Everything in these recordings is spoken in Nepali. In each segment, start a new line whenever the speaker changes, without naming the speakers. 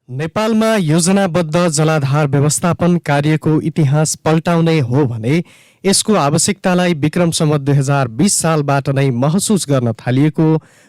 नेपालमा योजनाबद्ध जलाधार व्यवस्थापन कार्यको इतिहास पल्टाउने हो भने यसको आवश्यकतालाई विक्रम सम्वत 2020 सालबाट नै महसुस गर्न थालिएको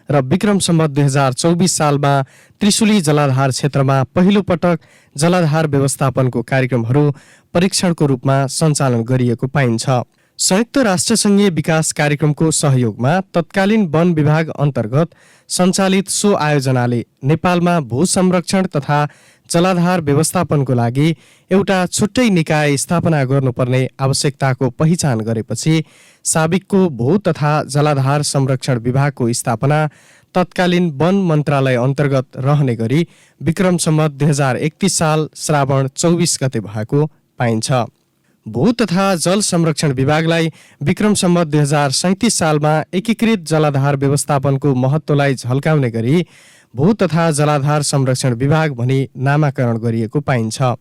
र विक्रम सम्वत 2024 सालमा त्रिशुली जलाधार क्षेत्रमा पहिलो पटक जलाधार व्यवस्थापनको कार्यक्रमहरू परीक्षणको रूपमा सञ्चालन गरिएको पाइन्छ। संयुक्त राष्ट्रसङ्घीय विकास कार्यक्रमको सहयोगमा तत्कालीन वन विभाग अन्तर्गत सञ्चालित सो आयोजनाले नेपालमा भू संरक्षण तथा जलाधार व्यवस्थापनको लागि एउटा छुट्टै निकाय स्थापना गर्नुपर्ने आवश्यकताको पहिचान गरेपछि साबिकको भू तथा जलाधार संरक्षण विभागको स्थापना तत्कालीन वन मन्त्रालय अन्तर्गत रहने गरी विक्रम सम्वत 2031 साल श्रावण 24 गते भएको पाइन्छ। भू तथा जल संरक्षण विभागलाई विक्रम सम्वत 2037 सालमा एकीकृत जलाधार व्यवस्थापनको महत्त्वलाई झल्काउने गरी भू तथा जलाधार संरक्षण विभाग भनी नामाकरण गरिएको पाइन्छ।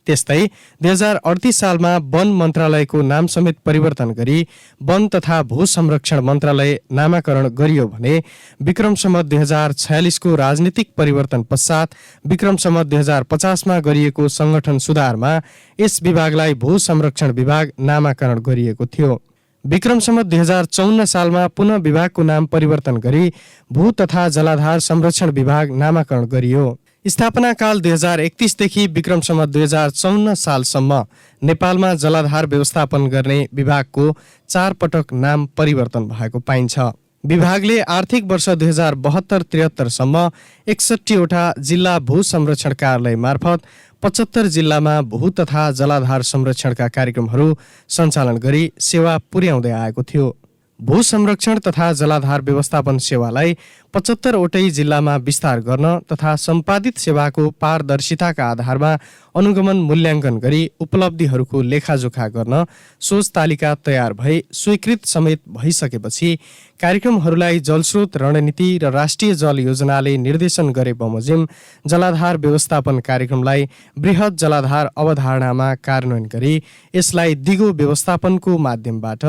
त्यस्तै 2038 सालमा वन मन्त्रालयको नाम समेत परिवर्तन गरी वन तथा भू संरक्षण मन्त्रालय नामाकरण गरियो भने विक्रम सम्वत 2046 को राजनीतिक परिवर्तन पश्चात विक्रम सम्वत 2050 मा गरिएको संगठन सुधारमा यस विभागलाई भू संरक्षण विभाग नामाकरण गरिएको थियो। विक्रम सम्वत 2054 सालमा पुनः विभागको नाम परिवर्तन गरी भू तथा जलाधार संरक्षण विभाग नामाकरण गरियो। स्थापना काल 2031 देखि विक्रम सम्वत 2054 सालसम्म नेपालमा जलाधार व्यवस्थापन गर्ने विभागको 4 पटक नाम परिवर्तन भएको पाइन्छ। विभागले आर्थिक वर्ष 2072-73 सम्म 61 वटा जिल्ला भू संरक्षण कार्यालय मार्फत 75 जिल्लामा भू तथा जलाधार संरक्षणका कार्यक्रमहरू सञ्चालन गरी सेवा पुर्याउँदै आएको थियो। भू संरक्षण तथा जलाधार व्यवस्थापन सेवालाई 75 वटै जिल्लामा विस्तार गर्न तथा सम्पादित सेवाको पारदर्शिताका आधारमा अनुगमन मूल्याङ्कन गरी उपलब्धिहरूको लेखाजोखा गर्न सोच तालिका तयार भई स्वीकृत समेत भइसकेपछि कार्यक्रमहरूलाई जलस्रोत रणनीति र राष्ट्रिय जल योजनाले निर्देशन गरे बमोजिम जलाधार व्यवस्थापन कार्यक्रमलाई बृहत जलाधार अवधारणामा कार्यान्वयन गरी यसलाई दिगो व्यवस्थापनको माध्यमबाट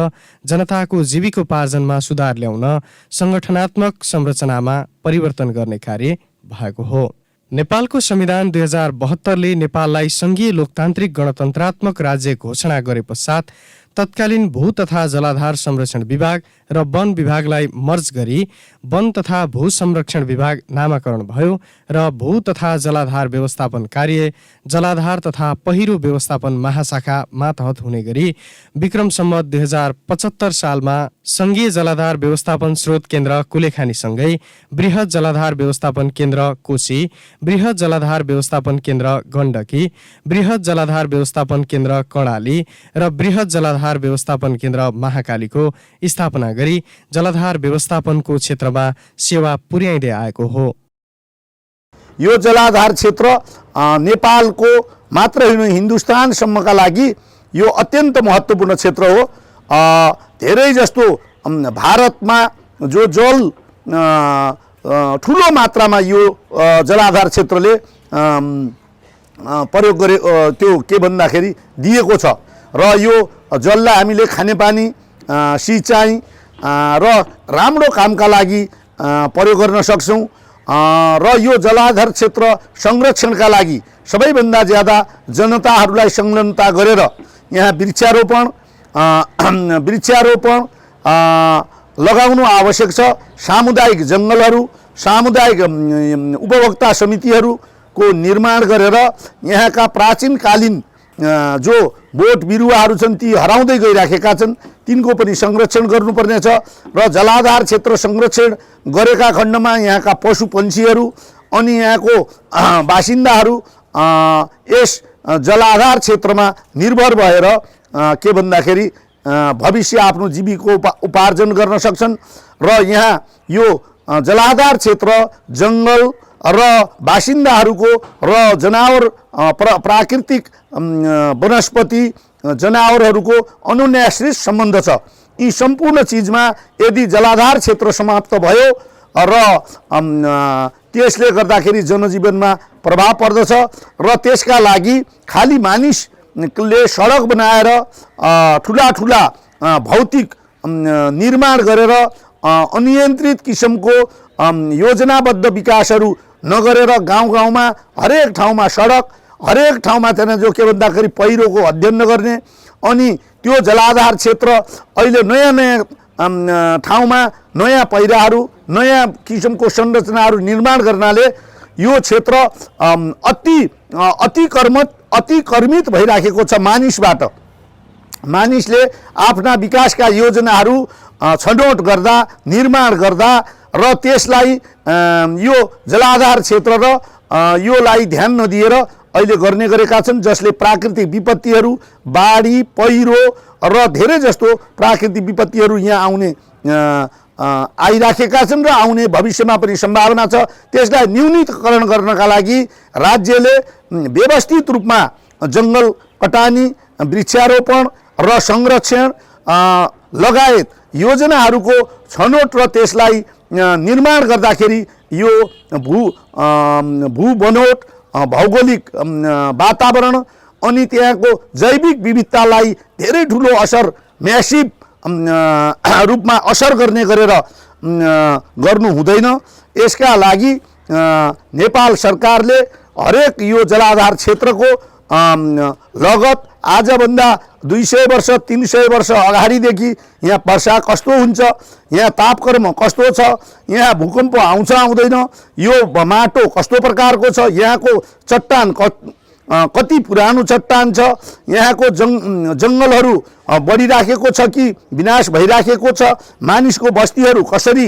जनताको जीविकोपार्जनमा सुधार ल्याउन संगठनात्मक संरचनामा परिवर्तन गर्ने कार्य भएको हो। नेपालको संविधान 2072 ले नेपाललाई संघीय लोकतान्त्रिक गणतन्त्रात्मक राज्य घोषणा गरे पश्चात तत्कालीन भू तथा जलाधार संरक्षण विभाग र वन विभागलाई मर्ज गरी वन तथा भू संरक्षण विभाग नामाकरण भयो र भू तथा जलाधार व्यवस्थापन कार्य जलाधार तथा पहिरो व्यवस्थापन महाशाखा मातहत हुने गरी विक्रम सम्वत 2075 सालमा संघीय जलाधार व्यवस्थापन स्रोत केन्द्र कुलेखानीसँगै बृहत जलाधार व्यवस्थापन केन्द्र कोशी, बृहत जलाधार व्यवस्थापन केन्द्र गण्डकी, बृहत जलाधार व्यवस्थापन केन्द्र कर्णाली र बृहत जलाधार व्यवस्थापन केन्द्र महाकालीको स्थापना गरी जलाधार व्यवस्थापनको क्षेत्रमा सेवा पुर्याइँदै आएको हो।
यो जलाधार क्षेत्र नेपालको मात्र होइन हिन्दुस्तानसम्मका लागि यो अत्यन्त महत्त्वपूर्ण क्षेत्र हो। धेरै जस्तो भारतमा जो जल ठुलो मात्रामा यो जलाधार क्षेत्रले प्रयोग गरे त्यो के भन्दाखेरि दिएको छ र यो जललाई हामीले खानेपानी सिँचाइ र राम्रो कामका लागि प्रयोग गर्न सक्छौँ र यो जलाधार क्षेत्र संरक्षणका लागि सबैभन्दा ज्यादा जनताहरूलाई संलग्नता गरेर यहाँ वृक्षारोपण लगाउनु आवश्यक छ। सामुदायिक जङ्गलहरू, सामुदायिक उपभोक्ता समितिहरूको निर्माण गरेर यहाँका प्राचीनकालीन जो बोट बिरुवाहरू छन् ती हराउँदै गइराखेका छन् तिनको पनि संरक्षण गर्नुपर्ने छ र जलाधार क्षेत्र संरक्षण गरेका खण्डमा यहाँका पशु पन्छीहरू अनि यहाँको बासिन्दाहरू यस जलाधार क्षेत्रमा निर्भर भएर के भन्दाखेरि भविष्य आफ्नो जीविकोपार्जन गर्न सक्छन् र यहाँ यो जलाधार क्षेत्र जङ्गल र बासिन्दाहरूको र जनावर प्राकृतिक वनस्पति जनावरहरूको अनुन्याश्रित सम्बन्ध छ। यी सम्पूर्ण चिजमा यदि जलाधार क्षेत्र समाप्त भयो र त्यसले गर्दाखेरि जनजीवनमा प्रभाव पर्दछ र त्यसका लागि खाली मानिसले सडक बनाएर ठुला भौतिक निर्माण गरेर अनियन्त्रित किसिमको योजनाबद्ध विकासहरू नगरेर गाउँ गाउँमा हरेक ठाउँमा सडक, हरेक ठाउँमा त्यहाँ जो के भन्दाखेरि पहिरोको अध्ययन नगर्ने, अनि त्यो जलाधार क्षेत्र अहिले नयाँ नयाँ ठाउँमा नयाँ पहिराहरू, नयाँ किसिमको संरचनाहरू निर्माण गर्नाले यो क्षेत्र अति कर्मित भइराखेको छ मानिसबाट। मानिसले आफ्ना विकासका योजनाहरू छनौट गर्दा, निर्माण गर्दा र त्यसलाई यो जलाधार क्षेत्र र योलाई ध्यान नदिएर अहिले गर्ने गरेका छन्, जसले प्राकृतिक विपत्तिहरू, बाढी, पहिरो र धेरै जस्तो प्राकृतिक विपत्तिहरू यहाँ आउने आइराखेका छन् र आउने भविष्यमा पनि सम्भावना छ। त्यसलाई न्यूनीकरण गर्नका लागि राज्यले व्यवस्थित रूपमा जङ्गल कटानी, वृक्षारोपण र संरक्षण लगायत योजनाहरूको छनौट र त्यसलाई निर्माण गर्दाखेरि यो भू बनोट, भौगोलिक वातावरण अनि त्यहाँको जैविक विविधतालाई धेरै ठुलो असर, म्यासिभ रूपमा असर गर्ने गरेर गर्नु हुँदैन। यसका लागि नेपाल सरकारले हरेक यो जलाधार क्षेत्रको लगत आजभन्दा 200 वर्ष 300 वर्ष अगाडिदेखि यहाँ वर्षा कस्तो हुन्छ, यहाँ तापक्रम कस्तो छ, यहाँ भूकम्प आउँछ आउँदैन, यो माटो कस्तो प्रकारको छ, यहाँको चट्टान कति पुरानो चट्टान छ, यहाँको जङ्गलहरू बढिराखेको छ कि विनाश भइराखेको छ, मानिसको बस्तीहरू कसरी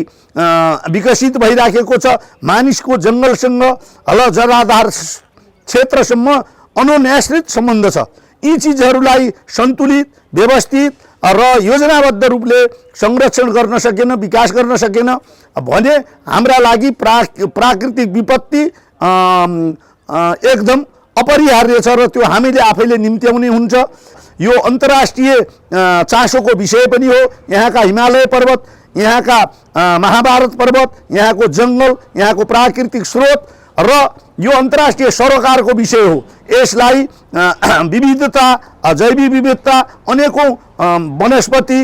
विकसित भइराखेको छ, मानिसको जङ्गलसँग जलाधार क्षेत्रसम्म अनुन्याश्रित सम्बन्ध छ। यी चिजहरूलाई सन्तुलित, व्यवस्थित र योजनाबद्ध रूपले संरक्षण गर्न सकेन, विकास गर्न सकेन भने हाम्रा लागि प्राकृतिक विपत्ति एकदम अपरिहार्य छ र त्यो हामीले आफैले निम्त्याउने हुन्छ। यो अन्तर्राष्ट्रिय चासोको विषय पनि हो। यहाँका हिमालय पर्वत, यहाँका महाभारत पर्वत, यहाँको जङ्गल, यहाँको प्राकृतिक स्रोत र यो अन्तर्राष्ट्रिय सरोकारको विषय हो। यसलाई विविधता, जैविक विविधता, अनेकौं वनस्पति,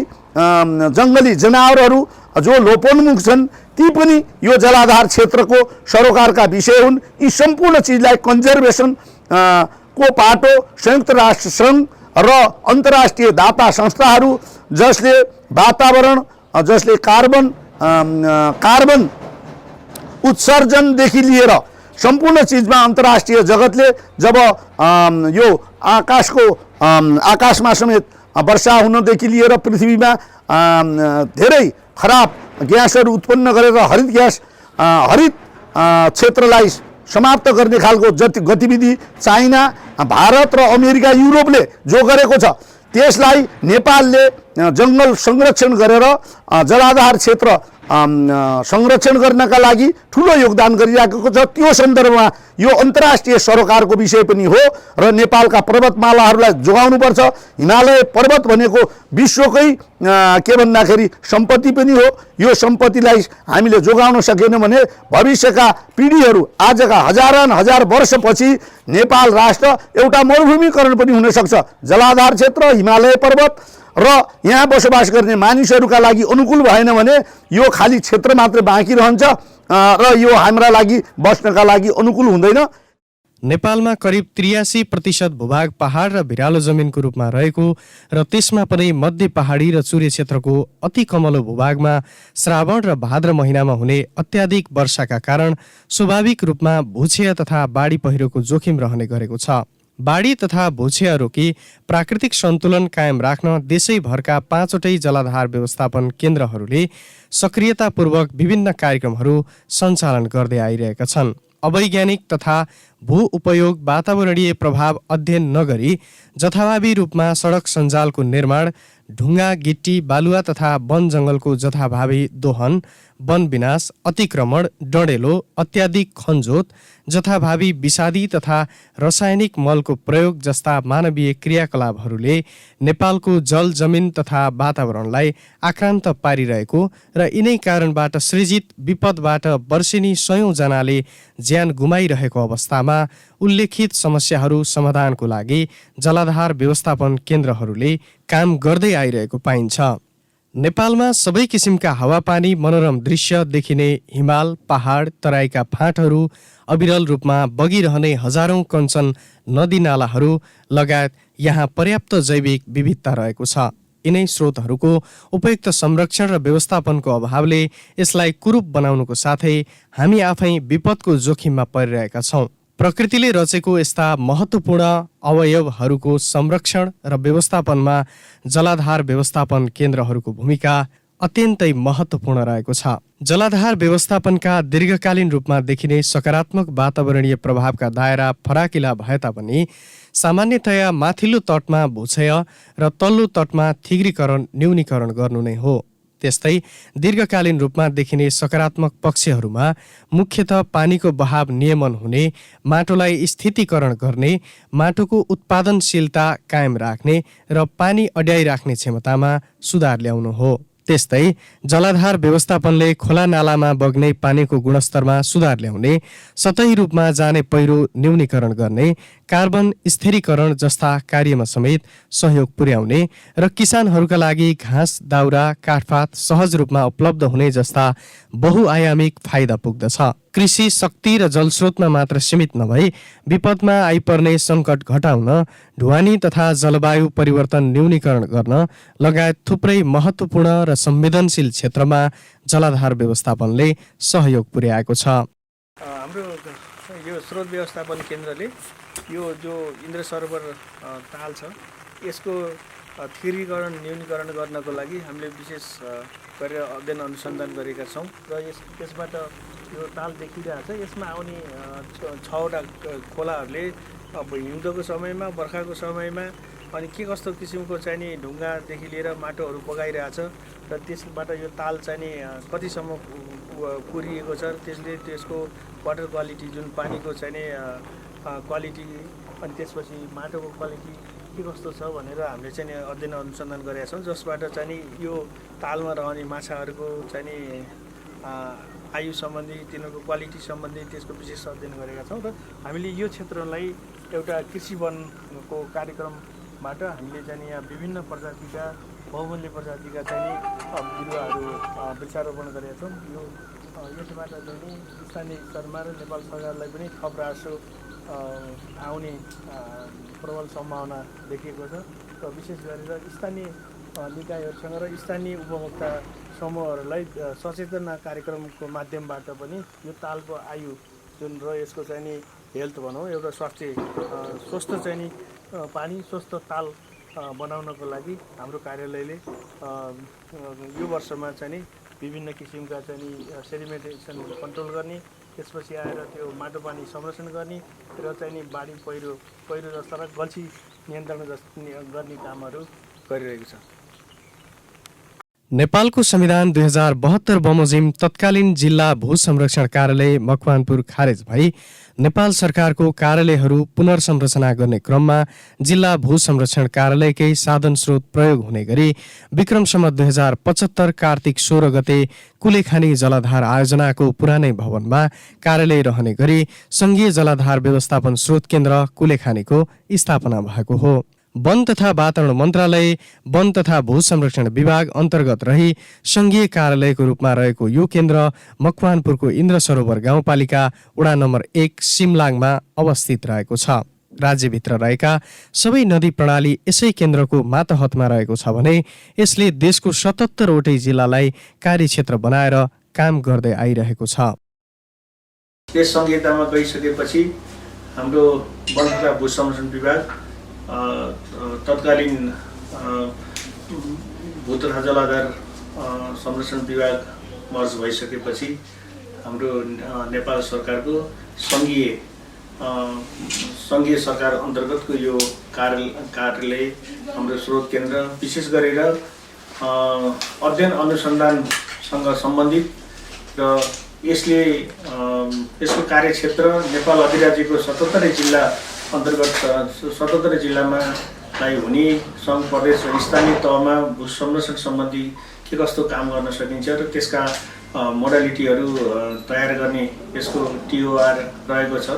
जङ्गली जनावरहरू जो लोपोन्मुख छन् ती पनि यो जलाधार क्षेत्रको सरोकारका विषय हुन्। यी सम्पूर्ण चिजलाई कन्जर्भेसन को पाटो संयुक्त राष्ट्र सङ्घ र अन्तर्राष्ट्रिय दाता संस्थाहरू जसले वातावरण, जसले कार्बन उत्सर्जनदेखि लिएर सम्पूर्ण चिजमा अन्तर्राष्ट्रिय जगतले जब यो आकाशमा समेत वर्षा हुनदेखि लिएर पृथ्वीमा धेरै खराब ग्यासहरू उत्पन्न गरेर हरित क्षेत्रलाई समाप्त गर्ने खालको गतिविधि चाइना, भारत र अमेरिका, युरोपले जो गरेको छ त्यसलाई नेपालले जङ्गल संरक्षण गरेर जलाधार क्षेत्र संरक्षण गर्नका लागि ठुलो योगदान गरिरहेको छ। त्यो सन्दर्भमा यो अन्तर्राष्ट्रिय सरोकारको विषय पनि हो र नेपालका पर्वतमालाहरूलाई जोगाउनुपर्छ। हिमालय पर्वत भनेको विश्वकै के भन्दाखेरि सम्पत्ति पनि हो। यो सम्पत्तिलाई हामीले जोगाउन सकेनौँ भने भविष्यका पिँढीहरू आजका हजार वर्षपछि नेपाल राष्ट्र एउटा मरुभूमिकरण पनि हुन सक्छ। जलाधार क्षेत्र, हिमालय पर्वत र यहाँ बसोबास गर्ने मानिसहरूका लागि अनुकूल भएन भने यो खाली क्षेत्र मात्र बाँकी रहन्छ र यो हाम्रा लागि बस्नका लागि अनुकूल हुँदैन।
नेपालमा करिब 83% भूभाग पहाड र भिरालो जमिनको रूपमा रहेको र त्यसमा पनि मध्य पहाडी र चुरे क्षेत्रको अति कमलो भूभागमा श्रावण र भाद्र महिनामा हुने अत्याधिक वर्षाका कारण स्वाभाविक रूपमा भूक्षय तथा बाढी पहिरोको जोखिम रहने गरेको छ। बाढी तथा भूक्षय रोकी प्राकृतिक सन्तुलन कायम राख्न देशैभरका 5वटै जलाधार व्यवस्थापन केन्द्रहरूले सक्रियतापूर्वक विभिन्न कार्यक्रमहरू सञ्चालन गर्दै आइरहेका छन्। अवैज्ञानिक तथा भू उपयोग वातावरणीय प्रभाव अध्ययन नगरी जथाभावी रूपमा सडक सञ्जालको निर्माण, ढुङ्गा, गिट्टी, बालुवा तथा वन जङ्गलको जथाभावी दोहन, वन विनाश, अतिक्रमण, डडेलो, अत्याधिक खनजोत, जथाभावी विषादी तथा रासायनिक मलको प्रयोग जस्ता मानवीय क्रियाकलापहरूले नेपालको जल, जमिन तथा वातावरणलाई आक्रान्त पारिरहेको र यिनै कारणबाट सृजित विपदबाट वर्षेनी 100औं जनाले ज्यान गुमाइरहेको अवस्थामा उल्लेखित समस्याहरू समाधानको लागि जलाधार व्यवस्थापन केन्द्रहरूले काम गर्दै आइरहेको पाइन्छ। नेपालमा सबै किसिमका हावापानी मनोरम दृश्य देखिने हिमाल, पहाड, तराईका फाँटहरू, अविरल रूपमा बगिरहने हजारौं कञ्चन नदीनालाहरू लगायत यहाँ पर्याप्त जैविक विविधता रहेको छ। यिनै स्रोतहरूको उपयुक्त संरक्षण र व्यवस्थापनको अभावले यसलाई कुरूप बनाउनुको साथै हामी आफै विपदको जोखिममा परिरहेका छौँ। प्रकृतिले रचेको यस्ता महत्त्वपूर्ण अवयवहरूको संरक्षण र व्यवस्थापनमा जलाधार व्यवस्थापन केन्द्रहरूको भूमिका अत्यन्तै महत्त्वपूर्ण रहेको छ। जलाधार व्यवस्थापनका दीर्घकालीन रूपमा देखिने सकारात्मक वातावरणीय प्रभावका दायरा फराकिला भए तापनि सामान्यतया माथिल्लो तटमा भूक्षय र तल्लो तटमा थिग्रीकरण न्यूनीकरण गर्नु नै हो। त्यस्तै दीर्घकालीन रूपमा देखिने सकारात्मक पक्षहरूमा मुख्यतः पानीको बहाव नियमन हुने, माटोलाई स्थितीकरण गर्ने, माटोको उत्पादनशीलता कायम राख्ने र पानी अड्याइराख्ने क्षमतामा सुधार ल्याउनु हो। त्यस्तै जलाधार व्यवस्थापनले खोला नालामा बग्ने पानीको गुणस्तरमा सुधार ल्याउने, सतही रूपमा जाने पहिरो न्यूनीकरण गर्ने, कार्बन स्थिरीकरण जस्ता कार्यमा समेत सहयोग पुर्याउने र किसानहरूका लागि घाँस, दाउरा, काठपात सहज रूपमा उपलब्ध हुने जस्ता बहुआयामिक फाइदा पुग्दछ। कृषि, शक्ति र जलस्रोतमा मात्र सीमित नभई विपदमा आइपर्ने सङ्कट घटाउन, ढुवानी तथा जलवायु परिवर्तन न्यूनीकरण गर्न लगायत थुप्रै महत्त्वपूर्ण र संवेदनशील क्षेत्रमा जलाधार व्यवस्थापनले सहयोग पुर्याएको छ।
हाम्रो यो स्रोत व्यवस्थापन केन्द्रले यो जो इन्द्र सरोवर ताल छ यसको थिग्रीकरण न्यूनीकरण गर्नको लागि हामीले विशेष गरेर अध्ययन अनुसन्धान गरेका छौँ र यसबाट यो ताल देखिरहेको छ। यसमा आउने 6वटा खोलाहरूले अब हिउँदको समयमा, बर्खाको समयमा अनि के कस्तो किसिमको चाहिँ नि ढुङ्गादेखि लिएर माटोहरू बगाइरहेछ र त्यसबाट यो ताल चाहिँ नि कतिसम्म पुरिएको छ, त्यसको वाटर क्वालिटी जुन पानीको चाहिँ नि क्वालिटी अनि त्यसपछि माटोको क्वालिटी के कस्तो छ भनेर हामीले चाहिँ नि अध्ययन अनुसन्धान गरेका छौँ, जसबाट चाहिँ नि यो तालमा रहने माछाहरूको चाहिँ नि आयु सम्बन्धी, तिनीहरूको क्वालिटी सम्बन्धी त्यसको विशेष अध्ययन गरेका छौँ र हामीले यो क्षेत्रलाई एउटा कृषि वनको कार्यक्रमबाट हामीले चाहिँ नि यहाँ विभिन्न प्रजातिका बहुमूल्य प्रजातिका चाहिँ नि बिरुवाहरू वृक्षारोपण गरेका छौँ। यसबाट चाहिँ नि स्थानीय स्तरमा र नेपाल सरकारलाई पनि थप रासो आउने प्रबल सम्भावना देखिएको छ र विशेष गरेर स्थानीय निकायहरूसँग र स्थानीय उपभोक्ता समूहहरूलाई सचेतना कार्यक्रमको माध्यमबाट पनि यो तालको आयु जुन र यसको चाहिँ नि हेल्थ भनौँ एउटा स्वस्थ चाहिँ नि पानी, स्वस्थ ताल बनाउनको लागि हाम्रो कार्यालयले यो वर्षमा चाहिँ नि विभिन्न किसिमका चाहिँ नि सेडिमेन्टेसन कन्ट्रोल गर्ने, त्यसपछि आएर त्यो माटो पानी संरक्षण गर्ने र चाहिँ नि बाढी पहिरो जस्ता र गल्छी नियन्त्रण गर्ने कामहरू गरिरहेको छ।
नेपालको संविधान 2072 बमोजिम तत्कालीन जिल्ला भू संरक्षण कार्यालय मकवानपुर खारेज भई नेपाल सरकारको कार्यालयहरू पुनर्संरचना गर्ने क्रममा जिल्ला भू संरक्षण कार्यालयकै साधन स्रोत प्रयोग हुने गरी विक्रम सम्वत 2075 कार्तिक 16 गते कुलेखानी जलाधार आयोजनाको पुरानै भवनमा कार्यालय रहने गरी संघीय जलाधार व्यवस्थापन स्रोत केन्द्र कुलेखानीको स्थापना भएको हो। वन तथा वातावरण मन्त्रालय, वन तथा भू संरक्षण विभाग अन्तर्गत रही संघीय कार्यालयको रूपमा रहेको यो केन्द्र मकवानपुरको इन्द्र सरोवर गाउँपालिका वडा नम्बर 1 सिमलाङमा अवस्थित रहेको छ। राज्यभित्र रहेका सबै नदी प्रणाली यसै केन्द्रको मातहतमा रहेको छ भने यसले देशको 77 वटै जिल्लालाई कार्यक्षेत्र बनाएर काम गर्दै आइरहेको छ।
यस संहितामा गइसकेपछि हाम्रो वन तथा भू संरक्षण विभाग तत्कालीन भू तथा जलाधार संरक्षण विभाग मर्ज भइसकेपछि हाम्रो नेपाल सरकारको सङ्घीय सरकार अन्तर्गतको यो कार्यालय हाम्रो स्रोत केन्द्र विशेष गरेर अध्ययन अनुसन्धानसँग सम्बन्धित र यसको कार्यक्षेत्र नेपाल अधिराज्यको 77 जिल्ला अन्तर्गत 77 जिल्लामा हुने सङ्घ प्रदेश र स्थानीय तहमा भू संरक्षण सम्बन्धी के कस्तो काम गर्न सकिन्छ र त्यसका मोडालिटीहरू तयार गर्ने यसको TOR रहेको छ।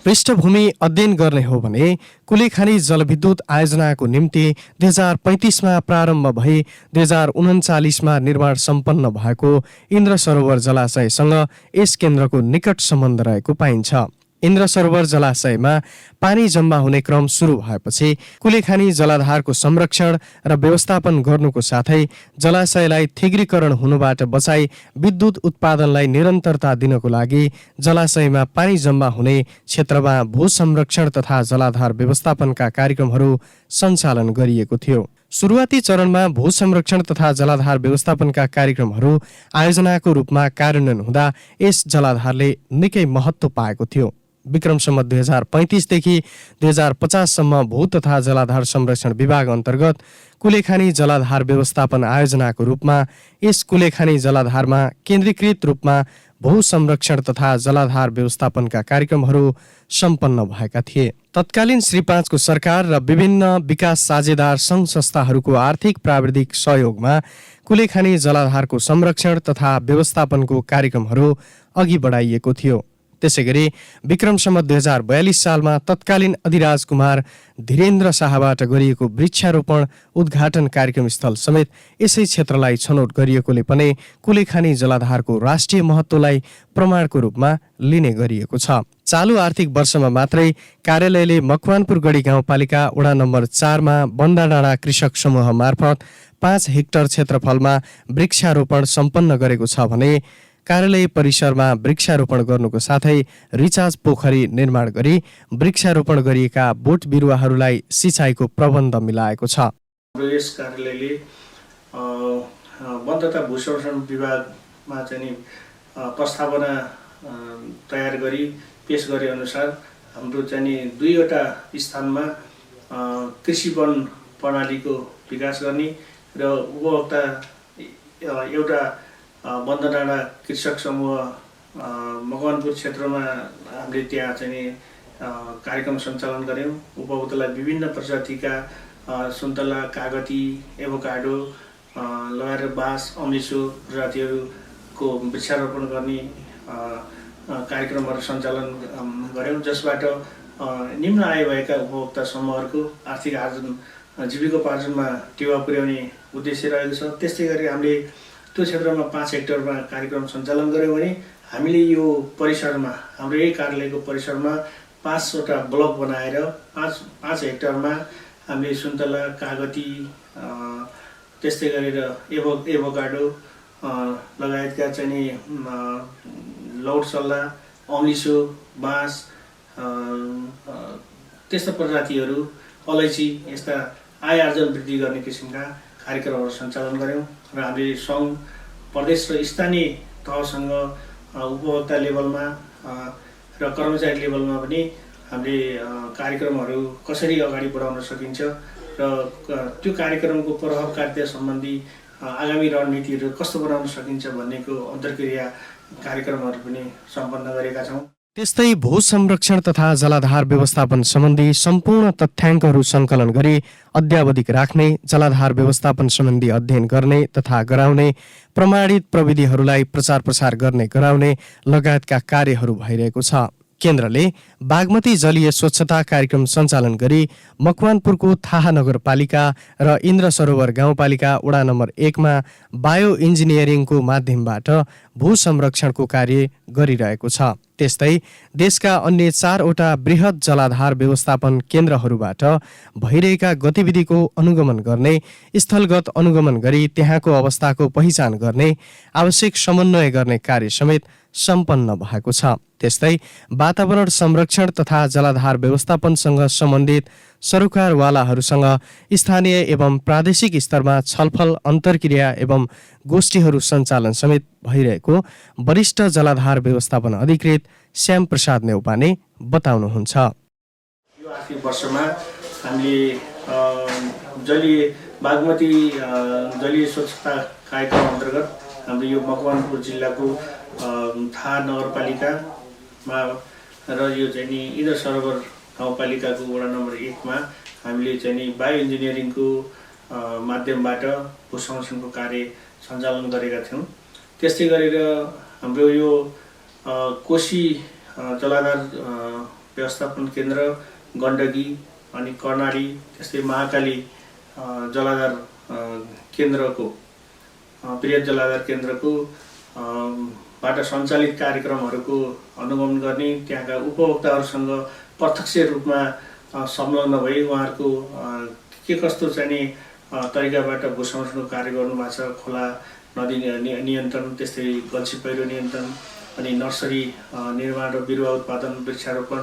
पृष्ठभूमि अध्ययन गर्ने हो भने कुलेखानी जलविद्युत आयोजनाको निम्ति 2035मा प्रारम्भ भई 2039मा निर्माण सम्पन्न भएको इन्द्र सरोवर जलाशयसँग यस केन्द्रको निकट सम्बन्ध रहेको पाइन्छ। इन्द्र सरोवर जलाशयमा पानी जम्मा हुने क्रम सुरु भएपछि कुलेखानी जलाधारको संरक्षण र व्यवस्थापन गर्नुको साथै जलाशयलाई थिग्रीकरण हुनुबाट बचाई विद्युत उत्पादनलाई निरन्तरता दिनको लागि जलाशयमा पानी जम्मा हुने क्षेत्रमा भू संरक्षण तथा जलाधार व्यवस्थापनका कार्यक्रमहरू सञ्चालन गरिएको थियो। सुरुवाती चरणमा भू संरक्षण तथा जलाधार व्यवस्थापनका कार्यक्रमहरू आयोजनाको रूपमा कार्यान्वयन हुँदा यस जलाधारले निकै महत्त्व पाएको थियो। विक्रम सम्वत 2035 देखि 2050 सम्म भू तथा जलाधार संरक्षण विभाग अन्तर्गत कुलेखानी जलाधार व्यवस्थापन आयोजनाको रूपमा यस कुलेखानी जलाधारमा केन्द्रीकृत रूपमा भू संरक्षण तथा जलाधार व्यवस्थापनका कार्यक्रमहरू सम्पन्न भएका थिए। तत्कालीन श्री 5 को सरकार र विभिन्न विकास साझेदार सङ्घ संस्थाहरूको आर्थिक प्राविधिक सहयोगमा कुलेखानी जलाधारको संरक्षण तथा व्यवस्थापनको कार्यक्रमहरू अघि बढाइएको थियो। त्यसैगरी विक्रम सम्वत 2042 सालमा तत्कालीन अधिराज कुमार धीरेन्द्र शाहबाट गरिएको वृक्षारोपण उद्घाटन कार्यक्रम स्थल समेत यसै क्षेत्रलाई छनौट गरिएकोले पनि कुलेखानी जलाधारको राष्ट्रिय महत्त्वलाई प्रमाणको रूपमा लिने गरिएको छ। चालु आर्थिक वर्षमा मात्रै कार्यालयले मकवानपुर गढी गाउँपालिका वडा नम्बर 4 मा बन्दाडाँडा कृषक समूह मार्फत 5 हेक्टर क्षेत्रफलमा वृक्षारोपण सम्पन्न गरेको छ भने कार्यालय परिसरमा वृक्षारोपण गर्नुको साथै रिचार्ज पोखरी निर्माण गरी वृक्षारोपण गरिएका बोट बिरुवाहरूलाई सिँचाइको प्रबन्ध मिलाएको छ।
यस कार्यालयले वन तथा भू संरक्षण विभागमा चाहिँ प्रस्तावना तयार गरी पेश गरे अनुसार हाम्रो चाहिँ 2वटा स्थानमा कृषि वन प्रणालीको विकास गर्ने र उपभोक्ता एउटा बन्दाडाँडा कृषक समूह मकवानपुर क्षेत्रमा हामीले त्यहाँ चाहिँ कार्यक्रम सञ्चालन गऱ्यौँ। उपभोक्तालाई विभिन्न प्रजातिका सुन्तला, कागती, एभोकाडो लगाएर बाँस, अम्लिसो प्रजातिहरूको वृक्षारोपण गर्ने कार्यक्रमहरू सञ्चालन गऱ्यौँ, जसबाट निम्न आय भएका उपभोक्ता समूहहरूको आर्थिक आर्जन जीविकोपार्जनमा टेवा पुर्याउने उद्देश्य रहेको छ। त्यस्तै गरी हामीले त्यो क्षेत्रमा 5 हेक्टरमा कार्यक्रम सञ्चालन गऱ्यौँ भने हामीले यो परिसरमा हाम्रो यही कार्यालयको परिसरमा 5वटा ब्लक बनाएर 5 हेक्टरमा हामीले सुन्तला, कागती त्यस्तै गरेर एभोकाडो लगायतका चाहिँ लौट सल्ला, अम्लिसो, बाँस त्यस्ता प्रजातिहरू, अलैँची यस्ता आय आर्जन वृद्धि गर्ने किसिमका कार्यक्रमहरू सञ्चालन गऱ्यौँ र हामीले सङ्घ, प्रदेश र स्थानीय तहसँग उपभोक्ता लेभलमा र कर्मचारी लेभलमा पनि हामीले कार्यक्रमहरू कसरी अगाडि बढाउन सकिन्छ र त्यो कार्यक्रमको प्रभावकारिता सम्बन्धी आगामी रणनीतिहरू कस्तो बनाउन सकिन्छ भन्नेको अन्तर्क्रिया कार्यक्रमहरू पनि सम्पन्न गरेका छौँ।
त्यस्तै भू संरक्षण तथा जलाधार व्यवस्थापन सम्बन्धी सम्पूर्ण तथ्याङ्कहरू सङ्कलन गरी अद्यावधिक राख्ने, जलाधार व्यवस्थापन सम्बन्धी अध्ययन गर्ने तथा गराउने, प्रमाणित प्रविधिहरूलाई प्रचार प्रसार गर्ने गराउने लगायतका कार्यहरू भइरहेको छ। केन्द्रले बागमती जलीय स्वच्छता कार्यक्रम सञ्चालन गरी मकवानपुरको थाहा नगरपालिका र इन्द्र सरोवर गाउँपालिका वडा नम्बर 1 मा बायो इन्जिनियरिङको माध्यमबाट भू संरक्षणको कार्य गरिरहेको छ। त्यस्तै देशका अन्य 4वटा बृहत जलाधार व्यवस्थापन केन्द्रहरूबाट भइरहेका गतिविधिको अनुगमन गर्ने, स्थलगत अनुगमन गरी त्यहाँको अवस्थाको पहिचान गर्ने, आवश्यक समन्वय गर्ने कार्य समेत सम्पन्न भएको छ। त्यस्तै वातावरण संरक्षण तथा जलाधार व्यवस्थापनसँग सम्बन्धित सरोकारवालाहरूसँग स्थानीय एवं प्रादेशिक स्तरमा छलफल, अन्तर्क्रिया एवं गोष्ठीहरू सञ्चालन समेत भइरहेको वरिष्ठ जलाधार व्यवस्थापन अधिकृत श्याम प्रसाद नेउपाने बताउनुहुन्छ।
यो आर्थिक वर्षमा हामीले बागमती जलीय स्वच्छता कार्यक्रम अन्तर्गत हाम्रो यो मकवानपुर जिल्लाको थाहा नगरपालिकामा र यो चाहिँ नि इन्द्र सरोवर गाउँपालिकाको वडा नम्बर 1 मा हामीले चाहिँ नि बायो इन्जिनियरिङको माध्यमबाट भू संरक्षणको कार्य सञ्चालन गरेका थियौँ। त्यस्तै गरेर हाम्रो यो कोशी जलाधार व्यवस्थापन केन्द्र, गण्डकी अनि कर्णाली त्यस्तै महाकाली जलाधार केन्द्रको बृहत जलाधार केन्द्रको बाट सञ्चालित कार्यक्रमहरूको अनुगमन गर्ने, त्यहाँका उपभोक्ताहरूसँग प्रत्यक्ष रूपमा संलग्न भई उहाँहरूको के कस्तो चाहिँ तरिकाबाट भू संरक्षणको कार्य गर्नुभएको छ, खोला नदी नियन्त्रण, त्यस्तै गल्छी पहिरो नियन्त्रण अनि नर्सरी निर्माण र बिरुवा उत्पादन, वृक्षारोपण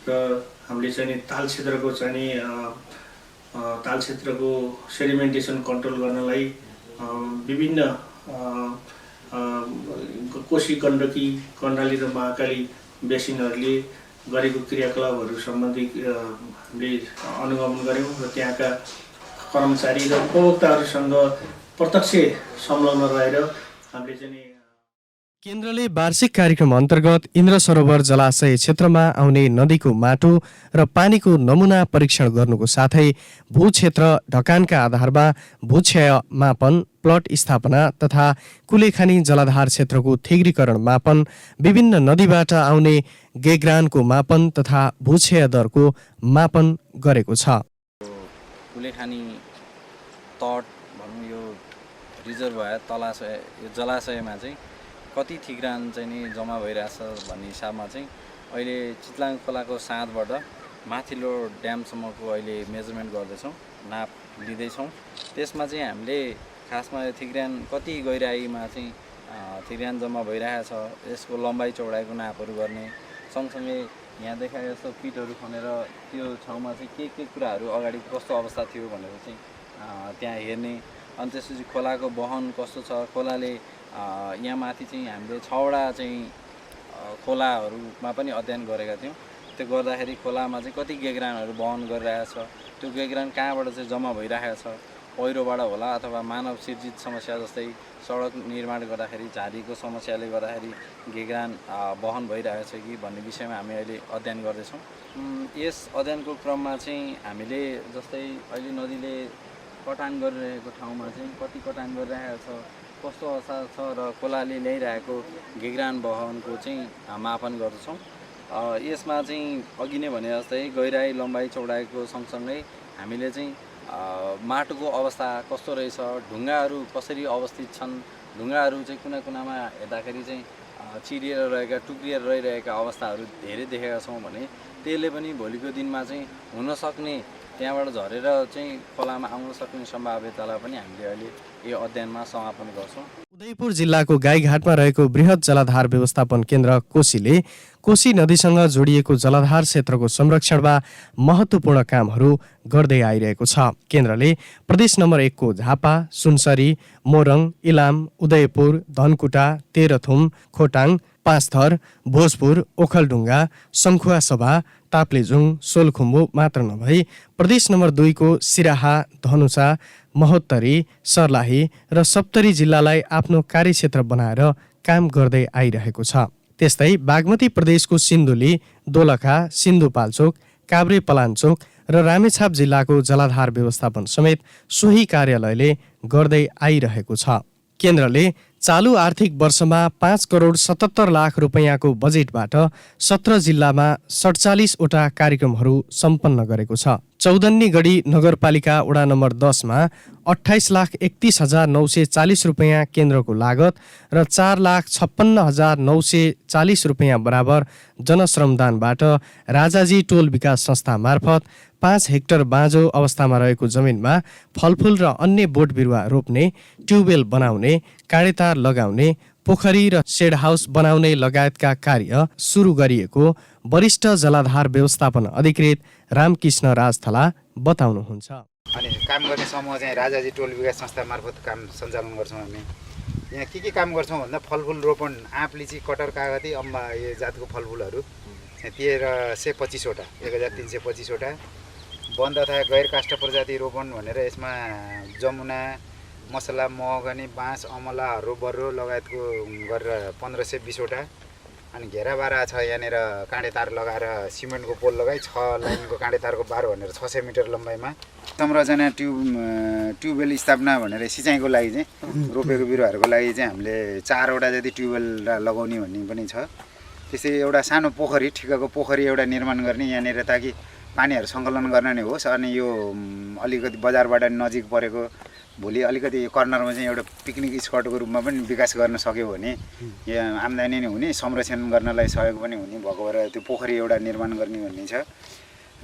र हामीले चाहिँ ताल क्षेत्रको सेडिमेन्टेसन कन्ट्रोल गर्नलाई विभिन्न कोशी, गण्डकी, कर्णाली र महाकाली बेसिनहरूले गरेको क्रियाकलापहरू सम्बन्धी हामीले अनुगमन गऱ्यौँ र त्यहाँका कर्मचारी र उपभोक्ताहरूसँग प्रत्यक्ष संलग्न रहेर हामीले चाहिँ
केन्द्रले वार्षिक कार्यक्रम अन्तर्गत इन्द्र सरोवर जलाशय क्षेत्रमा आउने नदीको माटो र पानीको नमुना परीक्षण गर्नुको साथै भू क्षेत्र ढकानका आधारमा भूक्षय मापन, प्लट स्थापना तथा कुलेखानी जलाधार क्षेत्रको थिग्रीकरण मापन, विभिन्न नदीबाट आउने गेग्रानको मापन तथा भूक्षय दरको मापन गरेको छ।
कुलेखानी तट भनौँ यो रिजर्भयर तलाशय यो जलाशयमा चाहिँ कति थिग्रान चाहिँ नि जम्मा भइरहेछ भन्ने हिसाबमा चाहिँ अहिले चितलाङ खोलाको साँधबाट माथिल्लो ड्यामसम्मको अहिले मेजरमेन्ट गर्दैछौँ, नाप लिँदैछौँ। त्यसमा चाहिँ हामीले खासमा यो थिग्रान कति गहिराइमा चाहिँ थिग्रान जम्मा भइरहेछ, यसको लम्बाइ चौडाइको नापहरू गर्ने, सँगसँगै यहाँ देखाए जस्तो पिटहरू खनेर त्यो ठाउँमा चाहिँ के कुराहरू अगाडि कस्तो अवस्था थियो भनेर चाहिँ त्यहाँ हेर्ने। अनि त्यसपछि खोलाको वहन कस्तो छ, खोलाले यहाँ माथि चाहिँ हामीले 6वटा चाहिँ खोलाहरूमा पनि अध्ययन गरेका थियौँ। त्यो गर्दाखेरि खोलामा चाहिँ कति गेग्रानहरू वहन गरिरहेछ, त्यो गेग्रान कहाँबाट चाहिँ जम्मा भइरहेको छ, पहिरोबाट होला अथवा मानव सिर्जित समस्या जस्तै सडक निर्माण गर्दाखेरि झारीको समस्याले गर्दाखेरि गेग्रान वहन भइरहेको छ कि भन्ने विषयमा हामी अहिले अध्ययन गर्दैछौँ। यस अध्ययनको क्रममा चाहिँ हामीले जस्तै अहिले नदीले कटान गरिरहेको ठाउँमा चाहिँ कति कटान गरिरहेको छ, कस्तो अवस्था छ र खोलाले ल्याइरहेको गेग्रान वहनको चाहिँ मापन गर्दछौँ। यसमा चाहिँ अघि नै भने जस्तै गहिराई, लम्बाइ, चौडाइको सँगसँगै हामीले चाहिँ माटोको अवस्था कस्तो रहेछ, ढुङ्गाहरू कसरी अवस्थित छन्, ढुङ्गाहरू चाहिँ कुना कुनामा हेर्दाखेरि चाहिँ चिरिएर रहेका, टुक्रिएर रहिरहेका अवस्थाहरू धेरै देखेका छौँ भने त्यसले पनि भोलिको दिनमा चाहिँ हुनसक्ने त्यहाँबाट झरेर चाहिँ खोलामा आउन सक्ने सम्भाव्यतालाई पनि हामीले अहिले यो अध्ययनमा समापन गर्छौँ।
उदयपुर जिल्लाको गाईघाटमा रहेको बृहत जलाधार व्यवस्थापन केन्द्र कोसीले कोशी नदीसँग जोडिएको जलाधार क्षेत्रको संरक्षणमा महत्त्वपूर्ण कामहरू गर्दै आइरहेको छ। केन्द्रले प्रदेश नम्बर 1 को झापा, सुनसरी, मोरङ, इलाम, उदयपुर, धनकुटा, तेह्रथुम, खोटाङ, पाँचथर, भोजपुर, ओखलढुङ्गा, सङ्खुवासभा, ताप्लेजुङ, सोलखुम्बु मात्र नभई प्रदेश नम्बर 2 को सिराहा, धनुषा, महोत्तरी, सर्लाही र सप्तरी जिल्लालाई आफ्नो कार्यक्षेत्र बनाएर काम गर्दै आइरहेको छ। त्यस्तै बागमती प्रदेशको सिन्धुली, दोलखा, सिन्धुपाल्चोक, काभ्रे पलाञ्चोक र रामेछाप जिल्लाको जलाधार व्यवस्थापन समेत सोही कार्यालयले गर्दै आइरहेको छ। केन्द्रले चालु आर्थिक वर्षमा 5 करोड 77 लाख रुपैयाँको बजेटबाट 17 जिल्लामा 47वटा कार्यक्रमहरू सम्पन्न गरेको छ। चौदन्नीगढी नगरपालिका वडा नम्बर 10 मा 28,31,940 रुपैयाँ केन्द्रको लागत र 4,56,940 रुपैयाँ बराबर जनश्रमदानबाट राजाजी टोल विकास संस्था मार्फत 5 हेक्टर बाँझो अवस्थामा रहेको जमिनमा फलफुल र अन्य बोट बिरुवा रोप्ने, ट्युबवेल बनाउने, काँडेतार लगाउने, पोखरी र सेड हाउस बनाउने लगायतका कार्य सुरु गरिएको वरिष्ठ जलाधार व्यवस्थापन अधिकृत रामकृष्ण राजथला बताउनुहुन्छ।
अनि काम गर्ने समूह चाहिँ राजाजी टोल विकास संस्था मार्फत काम सञ्चालन गर्छौँ। हामी यहाँ के काम गर्छौँ भन्दा फलफुल रोपण, आँप, लिची, कटर, कागती, अम्बा यो जातको फलफुलहरू 1325वटा 1325वटा, वन तथा गैर काष्ठ प्रजाति रोपण भनेर यसमा जमुना, मसला, महोगनी, बाँस, अमलाहरू, बर्रो लगायतको गरेर 1520वटा। अनि घेराबारा छ यहाँनिर काँडेतार लगाएर सिमेन्टको पोल लगाई 6 लाइनको काँडेतारको बार भनेर 600 मिटर लम्बाइमा संरचना ट्युबवेल स्थापना भनेर सिँचाइको लागि चाहिँ रोपेको बिरुवाहरूको लागि चाहिँ हामीले 4वटा जति ट्युबवेल लगाउने भन्ने पनि छ। त्यसै एउटा सानो पोखरी ठिक्कको पोखरी एउटा निर्माण गर्ने यहाँनिर ताकि पानीहरू सङ्कलन गर्न नै होस्। अनि यो अलिकति बजारबाट नजिक परेको भोलि अलिकति कर्नरमा चाहिँ एउटा पिकनिक स्पटको रूपमा पनि विकास गर्न सक्यो भने यहाँ आम्दानी नै हुने, संरक्षण गर्नलाई सहयोग पनि हुने भएको भएर त्यो पोखरी एउटा निर्माण गर्ने भन्ने छ।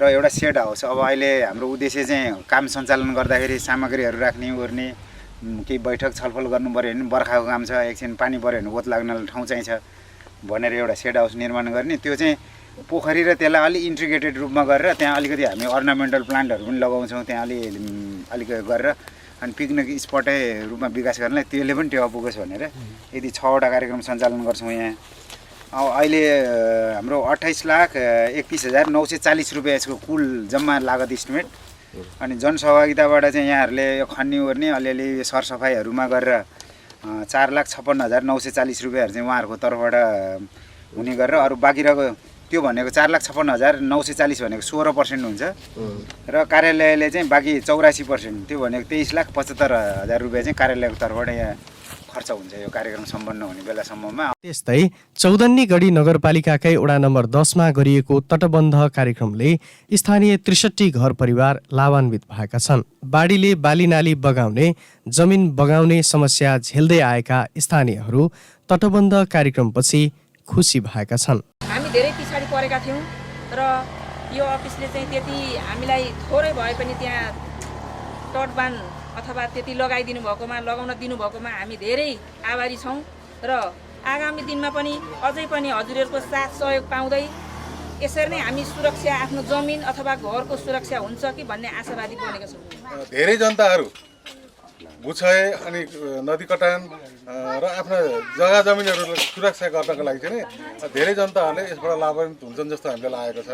र एउटा सेड हाउस अब अहिले हाम्रो उद्देश्य चाहिँ काम सञ्चालन गर्दाखेरि सामग्रीहरू राख्ने ओर्ने केही बैठक छलफल गर्नु पऱ्यो भने बर्खाको काम छ, एकछिन पानी पऱ्यो भने ओत लाग्नलाई ठाउँ चाहिन्छ भनेर एउटा सेड हाउस निर्माण गर्ने। त्यो चाहिँ पोखरी र त्यसलाई अलिक इन्टिग्रेटेड रूपमा गरेर त्यहाँ अलिकति हामी अर्नामेन्टल प्लान्टहरू पनि लगाउँछौँ त्यहाँ अलिकति गरेर अनि पिकनिक स्पटै रूपमा विकास गर्नलाई त्यसले पनि टेवा पुगोस् भनेर यदि 6वटा कार्यक्रम सञ्चालन गर्छौँ यहाँ। अब अहिले हाम्रो 28,31,940 रुपियाँ यसको कुल जम्मा लागत इस्टिमेट। अनि जनसहभागिताबाट चाहिँ यहाँहरूले यो खन्ने ओर्ने अलिअलि सरसफाइहरूमा गरेर 4,56,940 रुपियाँहरू चाहिँ उहाँहरूको तर्फबाट हुने गरेर अरू बाँकी रहेको त्यो भनेको 4,56,940 भनेको 16% हुन्छ र कार्यालयले चाहिँ बाँकी 84% त्यो भनेको 23,75,000 रुपियाँ चाहिँ कार्यालयको तर्फबाट यहाँ खर्च हुन्छ यो कार्यक्रम सम्पन्न हुने बेलासम्ममा।
त्यस्तै चौदन्नीगढी नगरपालिकाकै वडा नम्बर 10 मा गरिएको तटबन्ध कार्यक्रमले स्थानीय 63 घर परिवार लाभान्वित भएका छन्। बाढीले बालीनाली बगाउने, जमिन बगाउने समस्या झेल्दै आएका स्थानीयहरू तटबन्ध कार्यक्रमपछि खुसी भएका छन्।
हामी धेरै पछाडि परेका थियौँ र यो अफिसले चाहिँ त्यति हामीलाई थोरै भए पनि त्यहाँ तटबान अथवा त्यति लगाइदिनु भएकोमा, लगाउन दिनुभएकोमा हामी धेरै आभारी छौँ र आगामी दिनमा पनि अझै पनि हजुरहरूको साथ सहयोग पाउँदै यसरी नै हामी सुरक्षा आफ्नो जमिन अथवा घरको सुरक्षा हुन्छ कि भन्ने आशावादी बनेका छौँ।
धेरै जनताहरू भूक्षय अनि नदी कटान र आफ्ना जग्गा जमिनहरूलाई सुरक्षा गर्नको लागि चाहिँ धेरै जनताहरूले यसबाट लाभान्वित हुन्छन् जस्तो हामीलाई लागेको छ